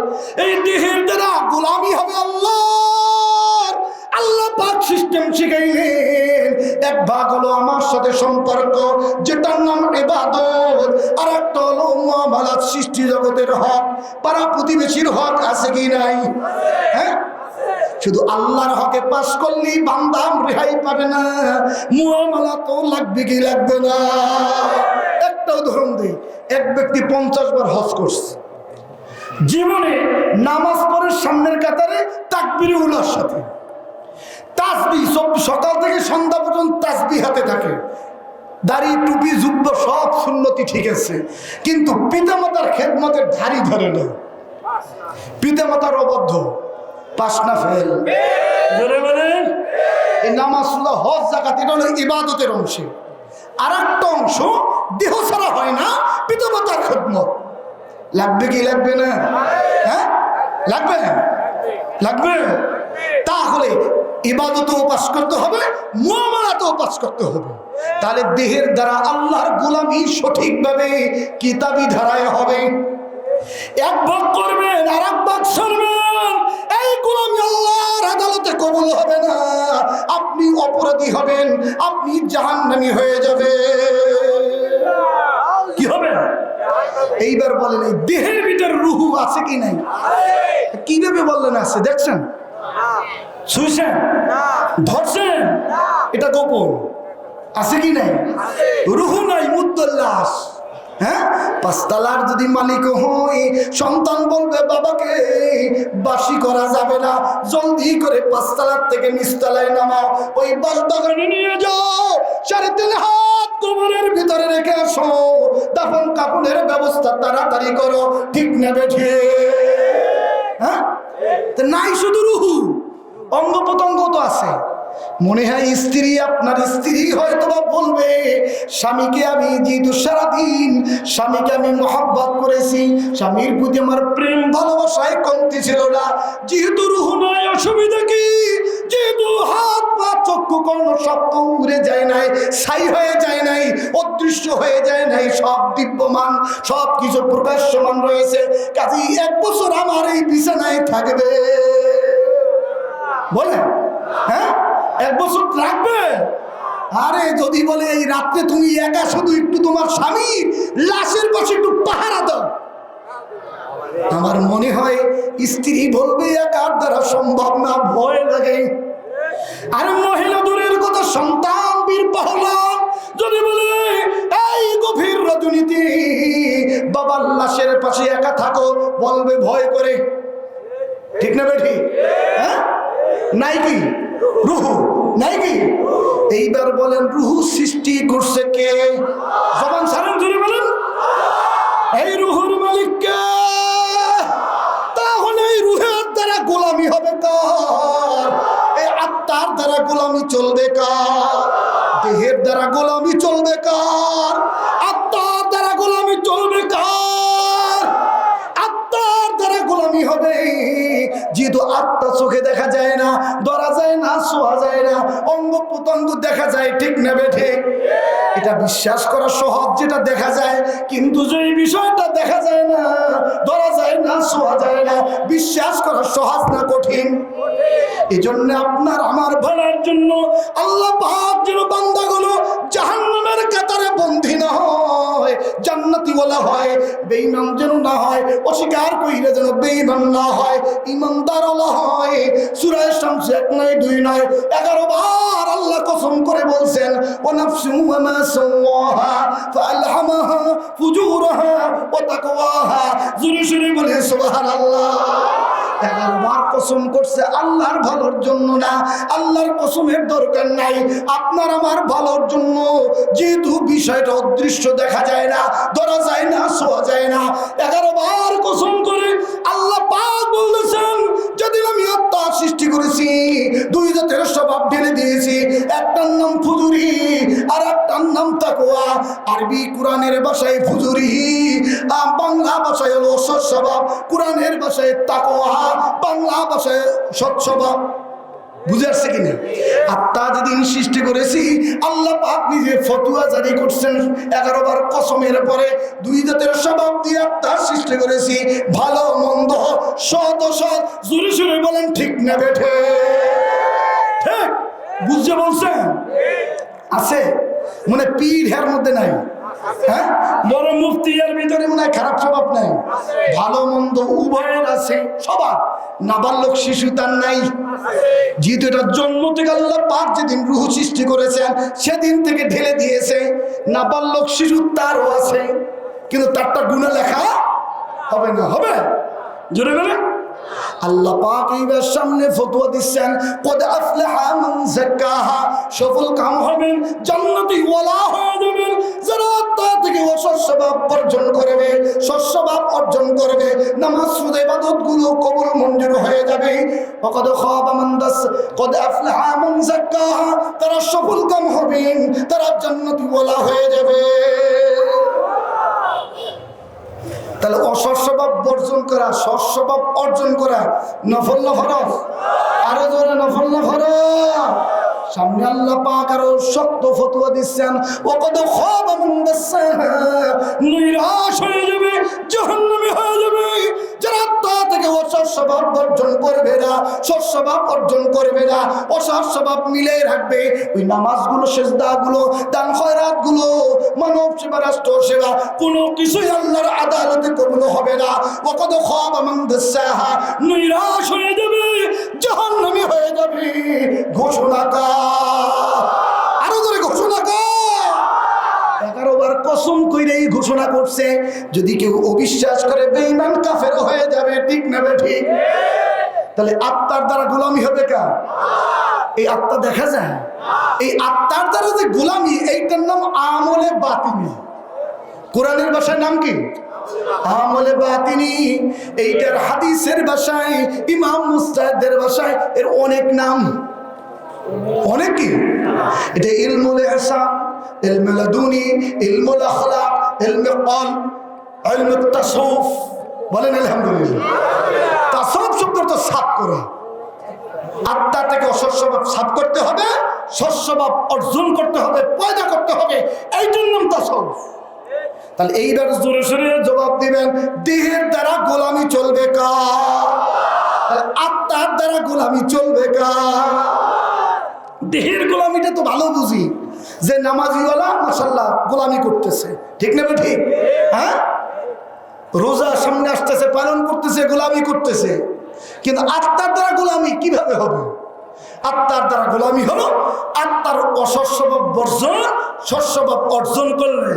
এই দেহের দ্বারা গোলামি হবে আল্লাহর। আল্লাহ পাক সিস্টেম শিখাইলেন, এক ভাগ হলো আমার সাথে সম্পর্ক, যেটার নাম ইবাদত, আর একটা হলো মুআমালাত, সৃষ্টি জগতের হক, পাড়া প্রতিবেশীর হক আছে কি নাই? হ্যাঁ, শুধু আল্লাহর হকে পাস করলেই বান্দা রেহাই পাবে না, মুআমালাত লাগবে কি লাগবে না? একটা উদাহরণ দিই। এক ব্যক্তি 50 বার হজ করছে, জীবনে নামাজ পড়ে সামনের কাতারে তাকবীরে উলার সাথে, তাসবিহ সকাল থেকে সন্ধ্যা পর্যন্ত তাসবিহ হাতে থাকে, দাড়ি টুপি জুব্বা সব সুন্নতি ঠিক আছে, কিন্তু পিতামাতার খেদমতের ধারি ধরে না, পিতামাতার অবাধ্য, পাস না ফেল? এই নামাজ, হজ, যাকাত, এটা হলো ইবাদতের অংশ। আর একটা অংশ দেহ ছাড়া হয় না, পিতামাতার খেদমত। লাগবে কি লাগবে না? হ্যাঁ, লাগবে লাগবে। তাহলে ইবাদতেও পাস করতে হবে, মুআমালাতেও পাস করতে হবে। তাহলে দেহের দ্বারা আল্লাহর গোলামি সঠিকভাবে কিতাবি ধারায় হবে। এক ভাগ করবেন আর এক ভাগ ছাড়বেন, এই গোলামি আল্লাহর আদালতে কবুল হবে না। আপনি অপরাধী হবেন, আপনি জাহান্নামী হয়ে যাবে। কি হবে? এইবার বলেন, এই দেহের ভিতর রুহু আছে কি নাই? কিভাবে বললেন আছে? দেখছেন, শুনছেন, ধরছেন? এটা গোপন আছে কি নাই? রুহু নাই, মুদ্দাল্লাস। হ্যাঁ, পাঁচতলার যদি মালিক হই, সন্তান বলবে বাবাকে বাসি করা যাবে না, জলদি করে পাঁচতলার থেকে নিচতলায় নামাও, ওই বাসদাগানে নিয়ে যাও, 3.5 হাত কবরের ভিতরে রেখে আসো, দাফন কাফনের ব্যবস্থা তাড়াতাড়ি করো। ঠিক নেবে ঠিক? হ্যাঁ, নাই শুধু রুহু, অঙ্গ প্রত্যঙ্গ তো আছে। মনে হয় স্ত্রী, আপনার স্ত্রী হয়তো বা বলবে, স্বামীকে আমি যেহেতু সারাদিন স্বামীকে আমি মহব্বত করেছি, স্বামীর প্রতি আমার প্রেম ভালোবাসায় কমতি ছিল না, যেহেতু রুহু নাই অসুবিধা কি? যেহেতু হাত পা চক্ষু কর্ণ সব তো উড়ে যায় নাই, ছাই হয়ে যায় নাই, অদৃশ্য হয়ে যায় নাই, সব দিব্যমান, সব কিছু প্রকাশ্যমান রয়েছে, কাজেই 1 বছর আমার এই বিছানায় থাকবে। বলে হ্যাঁ, 1 বছর রাখবে? আরে যদি বলে এই রাত্রে তুমি একা শুধু একটু তোমার স্বামী লাশের পাশে একটু পাহারা দাও, আমার মনে হয় স্ত্রী বলবে একার দ্বারা সম্ভব না, ভয় লাগে। আর মহিলা দূরের কথা, সন্তান বীর পাহলান যদি বলে এই গভীর রজনীতে বাবার লাশের পাশে একা থাকো, বলবে ভয় করে। ঠিক না বেঠি? হ্যাঁ, নাই কি রুহু? নাই কি? এইবার বলেন, রুহু সৃষ্টি করছে কে? জবান সারেন, জুড়ে বলেন, এই রুহুর মালিক কে? তাহলে এই রুহের দ্বারা গোলামি হবে কার? এই আত্মার দ্বারা গোলামি চলবে কার? দেহের দ্বারা গোলামি চলবে কার? আত্মার দ্বারা গোলামি চলবে কার? আত্মার দ্বারা গোলামি হবে। যেহেতু আত্মা চোখে দেখা যায় না, ধরা যায় না, ছোঁয়া যায় না, অঙ্গ প্রত্যঙ্গ দেখা যায়। ঠিক না বেঠে? এটা বিশ্বাস করা সহজ, যেটা দেখা যায়, কিন্তু যে বিষয়টা দেখা যায় না, ধরা যায় না, ছোঁয়া যায় না, বিশ্বাস করা সহজ না কঠিন? এই জন্য আপনার আমার ভাড়ার জন্য আল্লাহ পাক যেন বান্দাগুলো জাহান্নামের কাতারে বন্দী না হয়, জান্নাতি বলা হয়, বেঈমান যেন না হয়, অস্বীকার কইলে যেন বেঈমান না হয়, ইমানদার ওলা হয়। সূরা শামস 1 নয় 2 নয় 11 বার আল্লাহ কসম করে বলছেন, ওয়া নাফসু ওয়া মা সাওয়াহা ফাআলহামাহা ফুজুরাহা ওয়া তাকওয়াহা। জোরে জোরে বলে সুবহানাল্লাহ। 11 বার কসম করছে, আল্লাহর ভালোর জন্য না, আল্লাহর কসমের দরকার নাই, আপনার আমার ভালোর জন্য। যেহেতু বিষয়টা অদৃশ্য, দেখা যায় না, ধরা যায় না, ছোঁয়া যায় না, 11 বার কসম করে আল্লাহ পাক বলতেছেন, যেদিন আমি আত্মা সৃষ্টি করেছি, 2 জাতের স্বভাব ঢেলে দিয়েছি, একটার নাম ফুজুরি আর একটার নাম তাকওয়া। আরবি কোরআনের ভাষায় ফুজুরি, বাংলা ভাষায় হলো সৎ স্বভাব, কোরআনের ভাষায় তাকওয়া, বাংলা ভাষায় সৎ স্বভাব। বুঝে আসছে কিনা? আত্মা যেদিন সৃষ্টি করেছি, আল্লাহ পাক নিজে ফতোয়া জারি করছেন, 11 বার কসমের পরে 2 জাতের স্বভাব দিয়ে আত্মা সৃষ্টি করেছি, ভালো মন্দ, সৎ অসৎ। জোরে জোরে বলেন, ঠিক না বেঠে? ঠিক বুঝতে বলছেন? আছে মানে পীর হের মধ্যে নাই, হ্যাঁ, বড় মুফতি এর ভিতরে মনে হয় খারাপ স্বভাব নাই, ভালো মন্দ উভয়ের আছে সবার। নাবালক শিশু তার নাই, যেহেতু এটা জন্ম থেকে আল্লাহ পাক যেদিন রূহ সৃষ্টি করেছেন সেদিন থেকে ঢেলে দিয়েছে। নাবালক শিশু তারও আছে, কিন্তু তারটা গুণে লেখা হবে না। হবে? জোরে বলে আল্লাহ পাক এইবার সামনে ফতোয়া দিচ্ছেন, কদ আফলাহা মান যাক্কাহা, সফল কাম হবেন, জান্নাতি ওয়ালা হয়ে যাবেন যারা আত্মা থেকে অসৎ স্বভাব অর্জন করবে, সৎ স্বভাব অর্জন করবে, নামাজ রোজা ইবাদত গুলো কবুল মঞ্জুর হয়ে যাবে। ওয়াকাদ খাবা মান দাস, কদ আফলাহা মান যাক্কাহা, তারা সফল কাম হবেন, তারা জান্নাতি ওয়ালা হয়ে যাবে। তাহলে অসৎ স্বভাব বর্জন করা, সৎ স্বভাব অর্জন করা নফল না ফরজ? আরো জোরে নফল না ফরজ? সামনে আল্লাহ পাক আরো শক্ত ফতোয়া দিচ্ছেন, ওয়াকাদ খাবা মান দাসসাহা, নিরাশ হয়ে যাবে, জাহান্নামী হয়ে যাবে যারা আত্মা থেকে অসৎ স্বভাব অর্জন করবে না, সৎ স্বভাব অর্জন করবে না, অসৎ স্বভাব মিলে রাখবে। ওই নামাজগুলো, সেজদাগুলো, দান খয়রাতগুলো, মানব সেবা, রাষ্ট্র সেবা, কোনো কিছুই আল্লাহর আদালতে কবুল হবে না। ওয়াকাদ খাবা মান দাসসাহা, নিরাশ হয়ে যাবে, জাহান্নামী হয়ে যাবে। ঘোষণা আরো ধরে ঘোষণা কর, 11 বার কসম কইরে এই ঘোষণা করছে। যদি কেউ অবিশ্বাস করে বেঈমান কাফের হয়ে যাবে। ঠিক না ঠিক? তাহলে আত্মার দ্বারা গোলামি হবে কার? এই আত্মা দেখা যায়, এই আত্মার দ্বারা যে গোলামি, এইটার নাম আমলে বাতিনি। কোরআনের ভাষার নাম কি? আমলে বাতিনি। এইটার হাদিসের ভাষায়, ইমাম মুস্তাহিদের ভাষায় এর অনেক নাম, অনেকই। এটা ইলমুল ইহসান, ইলমুল লাদুনি, ইলমুল আখলাক, ইলমুল কল, ইলমুল তাসাউফ। বলেন আলহামদুলিল্লাহ। তাসাউফ শব্দটা সাফ করা, আত্মা থেকে অসৎ স্বভাব সাফ করতে হবে, সৎ স্বভাব অর্জন করতে হবে, পয়দা করতে হবে, এইটার নাম তাসাউফ। তাহলে এইবার জোরে সোরে জবাব দিবেন, দেহের দ্বারা গোলামি চলবে কার? আত্মার দ্বারা গোলামি চলবে কার? দেহের গোলামিটা তো ভালো বুঝি, যে নামাজিওয়ালা মাশাআল্লাহ গোলামি করতেছে। ঠিক না ঠিক? হ্যাঁ, রোজা সামনে আসতেছে, পালন করতেছে, গোলামি করতেছে। কিন্তু আত্মার দ্বারা গোলামি কিভাবে হবে? আত্মার দ্বারা গোলামি হলো আত্মার অসৎ স্বভাব বর্জন, সৎ স্বভাব অর্জন করলে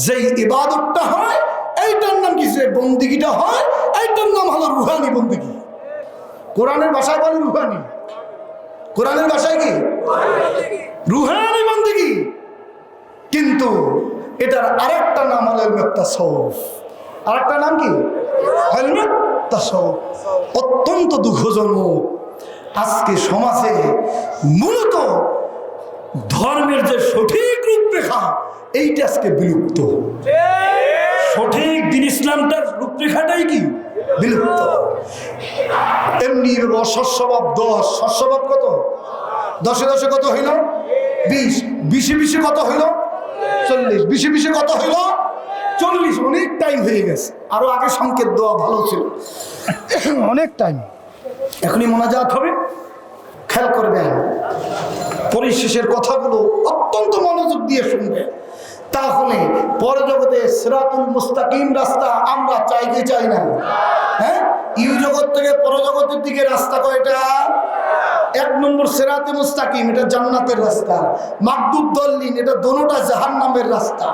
যেই ইবাদতটা হয়, এইটার নাম কি? যে বন্দিগিটা হয়, এইটার নাম হলো রুহানি বন্দিগি। কোরআনের ভাষায় বলে রুহানি, কোরআনের ভাষায় কি? রুহানি বন্দেগী। কিন্তু এটার আরেকটা নাম হলো ইলমুত তাসাউফ। আরেকটা নাম কি? ইলমুত তাসাউফ। অত্যন্ত দুঃখজনক, আজকে সমাজে মূলত ধর্মের যে সঠিক রূপরেখা, এইটা আজকে বিলুপ্ত। সঠিক দিন ইসলামটার রূপরেখাটাই কি? বিলুপ্ত। এমনি অসৎ স্বভাব 10, সৎ স্বভাব কত? 10-এ 10 কত হইল? 20, 20-এ 20 কত হইল? 40, 20-এ 20 কত হইল? 40। অনেক টাইম হয়ে গেছে, আরো আগে সংকেত দেওয়া ভালো ছিল। অনেক টাইম, এখনই মোনাজাত হবে, খেয়াল করবেন। পরিশেষের কথাগুলো অত্যন্ত মনোযোগ দিয়ে শুনবেন, তাহলে পরজগতে সিরাতুল মুস্তাকিম রাস্তা আমরা চাই কি চাই না? হ্যাঁ, ইউ জগৎ থেকে পরজগতের দিকে রাস্তা কয়টা? 1 নম্বর সিরাতে মুস্তাকিম, এটা জান্নাতের রাস্তা। মাকদুব দল্লিন, এটা দোনোটা জাহান্নামের রাস্তা।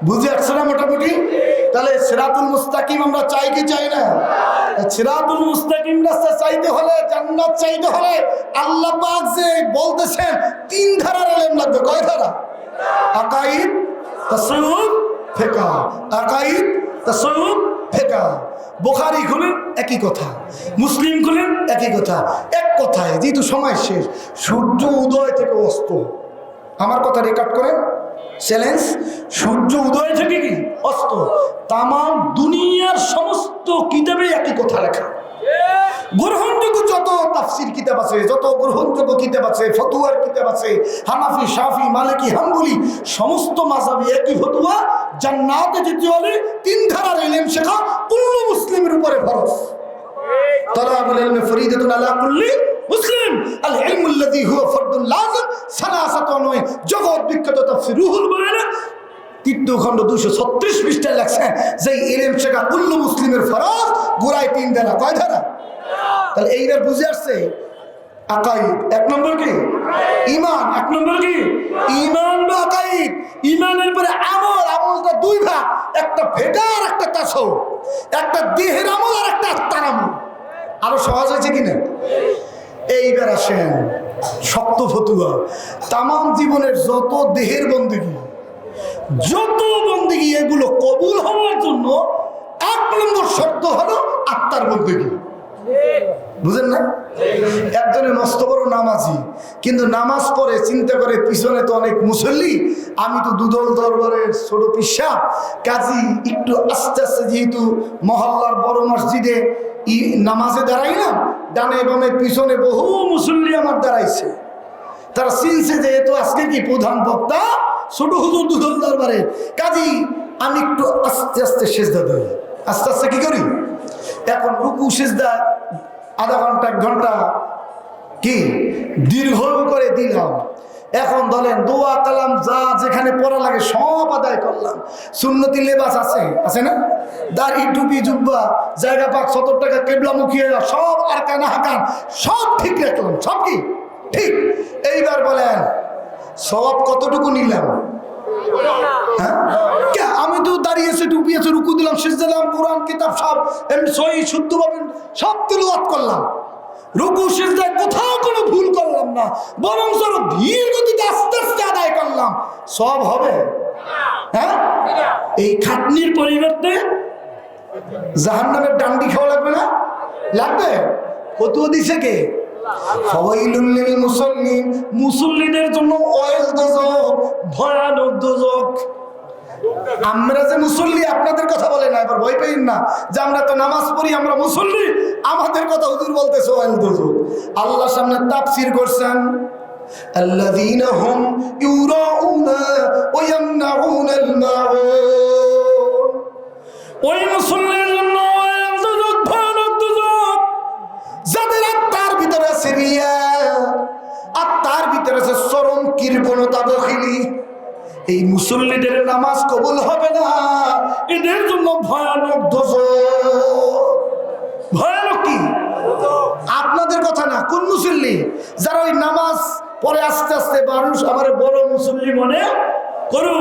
বুঝে আসছে না মোটামুটি? তাহলে সিরাতুল মুস্তাকিম আমরা চাই কি চাই না? সিরাতুল মুস্তাকিম রাস্তা চাইতে হলে, জান্নাত চাইতে হলে আল্লাহ পাক যে বলতেছেন 3 ধারার ইলম লাগবে। কয় ধারা? আকাইদ, তাসাউফ, ফিকহ। আকাইদ, তাসাউফ, ফিকহ। বুখারী খুলেন একই কথা, মুসলিম খুলেন একই কথা। এক কথায়, যেহেতু সময় শেষ, সূর্য উদয় থেকে অস্ত, আমার কথা রেকর্ড করেন, চ্যালেঞ্জ। সূর্য উদয় থেকে কি অস্ত, তামাম দুনিয়ার সমস্ত কিতাবে একই কথা লেখা। গ্রহণযোগ্য যত তাফসির কিতাব আছে, যত গ্রহণযোগ্য কিতাব আছে, ফতুয়ার কিতাব আছে, হানাফি, শাফি, মালিকি, হাম্বলি, সমস্ত মাযহাবি একই ফতুয়া। জান্নাতে যেতে হলে 3 ধারার ইলম শেখা কুল্লু মুসলিমের উপরে ফরজ। তালাবুল ইলমি ফরিদাতুন আলা কুল্লি মুসলিম। আল ইলমু আল্লাযী হুয়া ফরদুন লাযিম সালাসাতু আনওয়া। জগৎ বিখ্যাত তাফসীর রুহুল বায়ানে 3 খণ্ড 236 পৃষ্ঠায় লেখছেন যে ইলম শেখা কুল্লু মুসলিমের ফরজ। গোড়ায় 3 ধারা। কয় ধারা? তাহলে এইবার বুঝে আসছে। আকাইদ 1 নম্বর কি? ঈমান। 1 নম্বর কি? ঈমান বা আকাইদ। ঈমানের পরে আমল, আমলটা 2 ভাগ, একটা ফিকহ আর একটা তাসাউফ। একটা দেহের আমল আর একটা আত্মার আমল। আরো সহজ হয়েছে কিনা? এইবার আসেন শক্ত ফতুয়া। তামাম জীবনের যত দেহের বন্দেগী, যত বন্দেগী, এগুলো কবুল হওয়ার জন্য 1 নম্বর শর্ত হলো আত্মার বন্দেগী। বুঝেন না? একজনে মস্ত বড় নামাজি, কিন্তু নামাজ পড়ে চিন্তা করে পিছনে তো অনেক মুসল্লি, আমি তো দুদল দরবারের ছোট পিসা, কাজী একটু আস্তে আস্তে যেহেতু মহল্লার বড় মসজিদে নামাজে দাঁড়াই না, ডানে বামে পিছনে বহু মুসল্লি আমার দাঁড়াইছে, তারা চিনছে যে তো আজকে কি প্রধান বক্তা ছোট হুজুর দুদল দরবারে, কাজী আমি একটু আস্তে আস্তে সেজদা দিই। আস্তে আস্তে কি করি? এখন রুকু সেজদা আধা ঘন্টা 1 ঘন্টা কি দীর্ঘ করে দিলাম। এখন বলেন দোয়া কালাম যা যেখানে পড়া লাগে সব আদায় করলাম। সুন্নতি লেবাস আছে না? দাড়ি টুপি জুব্বা জায়গা পাক 70 টাকা কেবলামুখী সব আর কানা হাকান সব ঠিক রাখলাম, সব কি ঠিক। এইবার বলেন সওয়াব কতটুকু নিলাম? হ্যাঁ, আমি তো দাঁড়িয়েছে টুপি আছে রুকু দিলাম সিজদা দিলাম কোরআন কিতাব সব এমনি সহি শুদ্ধ পাবেন সব তিলাওয়াত করলাম, রুকু সিজদায় কোথাও কোনো ভুল করলাম না, বরং ধীর গতিতে আস্তে আস্তে আদায় করলাম, সব হবে? হ্যাঁ, এই খাটনির পরিবর্তে জাহান্নামের ডান্ডি খাওয়া লাগবে না? লাগবে। ফতুয়া দিছে কে? মুসল্লিদের জন্য অয়েল দোজক, ভয়ানক দোজক। আমরা যে মুসল্লি আপনাদের কথা বলে না, এবার ভয় পেয়েন না যে আমরা তো নামাজ পড়ি আমরা মুসল্লি, আমাদের কথা হুজুর বলতেছে অয়েল দোজক। আল্লাহ সামনে তাফসীর করছেন আল্লাযীনা হুম ইউরাউনা ওয়া ইয়ামনাউনাল মাউন, ওই মুসল্লির জন্য অয়েল দোজক, ভয়ানক দোজক। যাদের আত্মার ভিতরে আছে রিয়া, আত্মার ভিতরে আছে চরম কৃপণতা দখিলি, এই মুসল্লিদের নামাজ কবুল হবে না, এদের জন্য ভয়ানক দোজখ। ভয়ানক কি? আপনাদের কথা না, কোন মুসল্লি? যারা ওই নামাজ পরে আস্তে আস্তে মানুষ আমার বড় মুসল্লি মনে করু,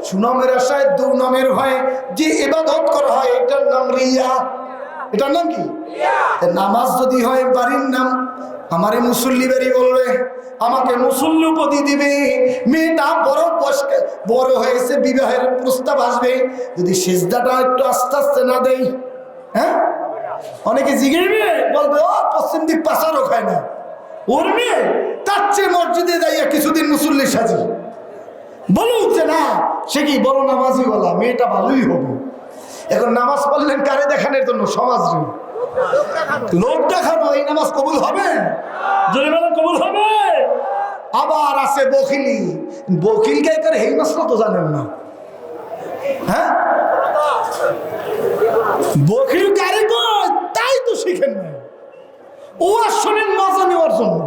সুনামের আশায় দুর্নামের ভয়ে যে ইবাদত করা হয় এটার নাম রিয়া। এটার নাম কি? নামাজ যদি হয় বাড়ির নাম, আমারে মুসল্লি বাড়ি বলবে, আমাকে মুসল্লি উপাধি দিবে, মেয়েটা বড় হয়েছে বিবাহের প্রস্তাব আসবে, যদি সিজদাটা একটু আস্তে আস্তে না দেই, হ্যাঁ অনেকে জিগেবে বলবে ও পশ্চিম দিক পাশারও খায় না, ওর মেয়ে তার চেয়ে মসজিদে যাইয়া কিছুদিন মুসল্লি সাজি, বলুক যে না সে কি বড় নামাজি বলা, মেয়েটা ভালোই হবে। এখন নামাজ পড়লেন কারে দেখানোর জন্য? সমাজ লোক দেখানো। এই নামাজ কবুল হবে? কবুল হবে? আবার আছে বখিলি, বখিল কে করে এই মাসলা তো জানেন না। হ্যাঁ, বখিল কারে কয় তাই তো শিখেন না। ও শোনেন মজা নেওয়ার জন্য,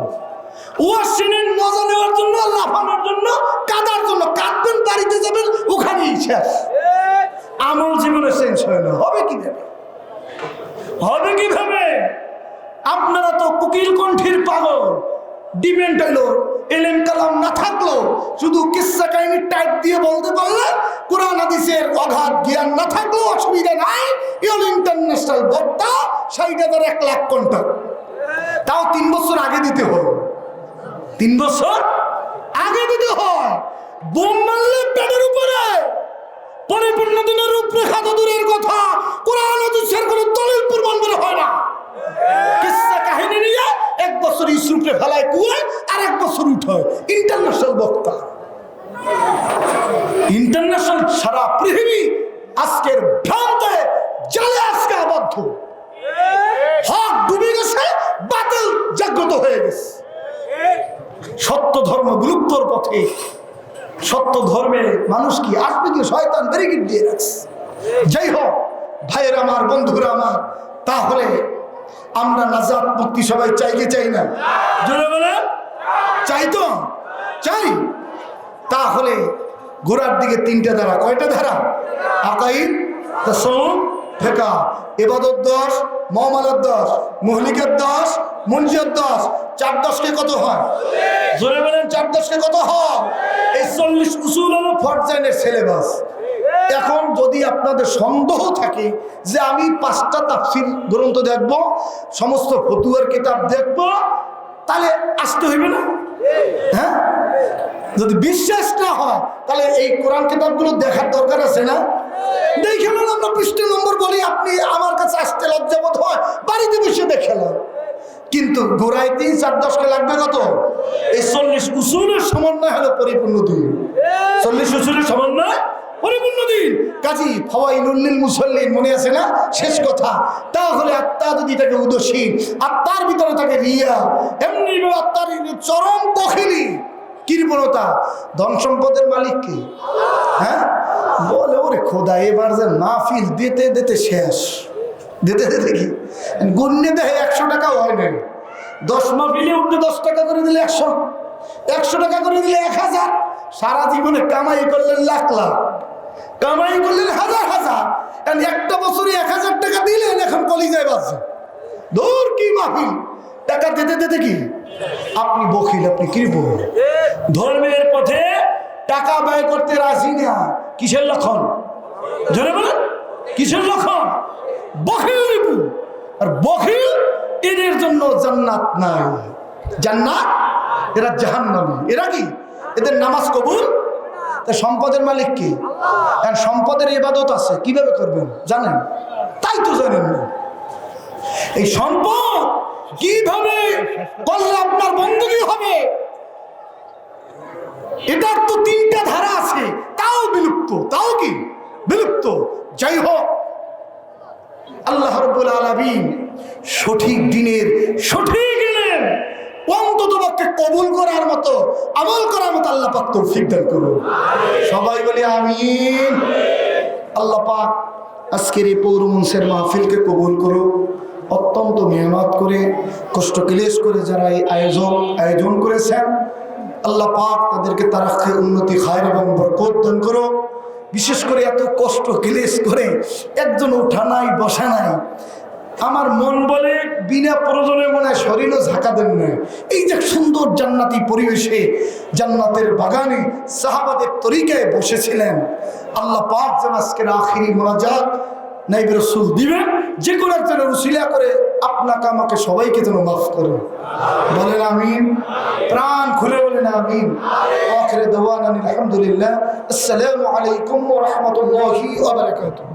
ও শোনেন মজা নেওয়ার জন্য, লাফানোর জন্য, কাদার জন্য, কাঁদবেন বাড়িতে যাবেন ওখানেই শেষ। আমল জীবনে চেঞ্জ হয় না। হবে কিভাবে? হবে কিভাবে? আপনারা তো কোকিল কণ্ঠীর পাগল, ডিপেন্ড হইলো এলেম কালাম না থাকলো, শুধু কিসসা কাহিনী টাইপ দিয়ে বলতে পারলে, কোরআন হাদিসের অগাধ জ্ঞান না থাকলেও অসুবিধা নাই। ইউল ইন্টারন্যাশনাল বক্তা 60,000 1 লাখ কন্টাক্ট, তাও 3 বছর আগে দিতে হয়। 3 বছর আগে দিতে হয়। বোম মারলে পেটের উপরে পরিপূর্ণ দিনের রূপরেখা তো দূরের কথা, কোরআন হাদিসের কোনো দলিল প্রমাণ বের হয় না। কিসসা কাহিনী নিয়ে 1 বছর ইসরুপে ফেলায় কুয়ে আর 1 বছর উঠায়। ইন্টারন্যাশনাল বক্তা, ইন্টারন্যাশনাল সারা পৃথিবী আজকের ভ্রান্তে জালে আজকে আবদ্ধ। হক ডুবে গেছে, বাতিল জাগ্রত হয়ে গেছে। সত্য ধর্ম বিলুপ্তর পথে। সত্য ধর্মে মানুষ কি আসবে কি? শয়তান ব্যারিকেড দিয়ে রাখছে। যাই হোক ভাইয়ের আমার, বন্ধুরা আমার, তাহলে আমরা নাজাত মুক্তি সবাই চাই কি চাই না? জোরে বলে চাই তো? চাই। তাহলে গোড়ার দিকে 3টা ধারা। কয়টা ধারা? আকাইদ, তাসাউফ, ফিকহ, ইবাদত 10, মুআমালাত 10, মুহলিকাত 10, মুনজিয়াত 10। 4 10 কে কত হয়? জোরে বলেন 4 10 কে কত হয়? এই 40 উসুল হলো ফরজাইনের সিলেবাস। এখন যদি আপনাদের সন্দেহ থাকে যে আমি 5টা তাফসীর গ্রন্থ দেখব, সমস্ত ফতুয়ার কিতাব দেখব, তাহলে আসতে হইবে না? হ্যাঁ, যদি বিশ্বাস না হয় তাহলে এই কোরআন কিতাবগুলো দেখার দরকার আছে না? দেখে নেন। আমরা 20 নম্বর বলি, আপনি আমার কাছে আসতে লজ্জাবোধ হয়, বাড়িতে বসে দেখে নেন। ঘোরায় 3 4 10 কে লাগবে কত? এই 40 উসুলের সমন্বয় হলো পরিপূর্ণ দিন। 40 উসুলের সমন্বয় পরিপূর্ণ দিন। কাজী ফাওয়াইলুল লিল মুসাল্লিন মনে আছে না শেষ কথা? তাহলে আত্মা যদি থাকে উদাসীন, আত্মার ভিতরে থাকে রিয়া, এমনি আত্মার চরম বখিলি, কৃপণতা, ধন সম্পদের মালিক কি? হ্যাঁ, বলে ওরে খোদা এবার যে মাহফিল দিতে দিতে শেষ, দিতে দিতে কি গুণে দেয় 100 টাকাও হয় না। 10 মাহফিলে উঠলে 10 টাকা করে দিলে 100, 100 টাকা করে দিলে 1000, সারা জীবনে কামাই করলেন লাখ লাখ, কামাই করলেন হাজার হাজার, একটা বছরে 1000 টাকা দিলেন, এখন কলিজায় বাজছে। দূর কি মাহফিল, টাকা দিতে দিতে কি আপনি বখিল, আপনি কৃপণ। ধর্মের পথে টাকা ব্যয় করতে রাজি না, কিসের লক্ষণ? জোরে বলেন, কিসের লক্ষণ? বখিল রিপু। আর বখিল এদের জন্য জান্নাত নাই, জান্নাত, এরা জাহান্নামী। এরা কি? এদের নামাজ কবুল। তা সম্পদের মালিক কি? আর সম্পদের ইবাদত আছে, কিভাবে করবেন জানেন? তাই তো জানেন না। এই সম্পদ কিভাবে করলে আপনার বন্ধুকি হবে, এটার তো 3টা ধারা আছে, তাও বিলুপ্ত, তাও কি বিলুপ্ত। যাই হোক, আল্লাহ রাব্বুল আলামিন সঠিক দিনের সঠিক ইলম অন্তত পক্ষে কবুল করার মতো, আমল করার মতো আল্লাহ পাক তৌফিক দান করুন। সবাই বলি আমিন। আল্লাহ পাক আজকের এই পৌর মঞ্চের মাহফিলকে কবুল করুন। অত্যন্ত মেহনত করে, কষ্ট ক্লেশ করে যারা এই আয়োজন করেছেন, আল্লাহ পাক তাদেরকে তারাক্কি, উন্নতি, খায়ের এবং বরকত দান করো। বিশেষ করে এত কষ্ট ক্লেশ করে একজন ওঠা নাই, বসা নাই, আমার মন বলে বিনা প্রয়োজনে মনে হয় শরীরও ঝাঁকা দেন না। এই যে সুন্দর জান্নাতি পরিবেশে, জান্নাতের বাগানে সাহাবাদের তরিকায় বসেছিলেন, আল্লাহ পাক যেন আজকের আখিরি মোনাজাত নাইবে রাসূল দিবেন, যে কোনো একজনের উসিলা করে আপনাকে আমাকে সবাইকে যেন মাফ করেন। বলেন আমিন, প্রাণ খুলে বলেন আমিন। আখিরে দাওয়ানা আলহামদুলিল্লাহ। আসসালামু আলাইকুম ওয়া রাহমাতুল্লাহি ওয়া বারাকাতুহু।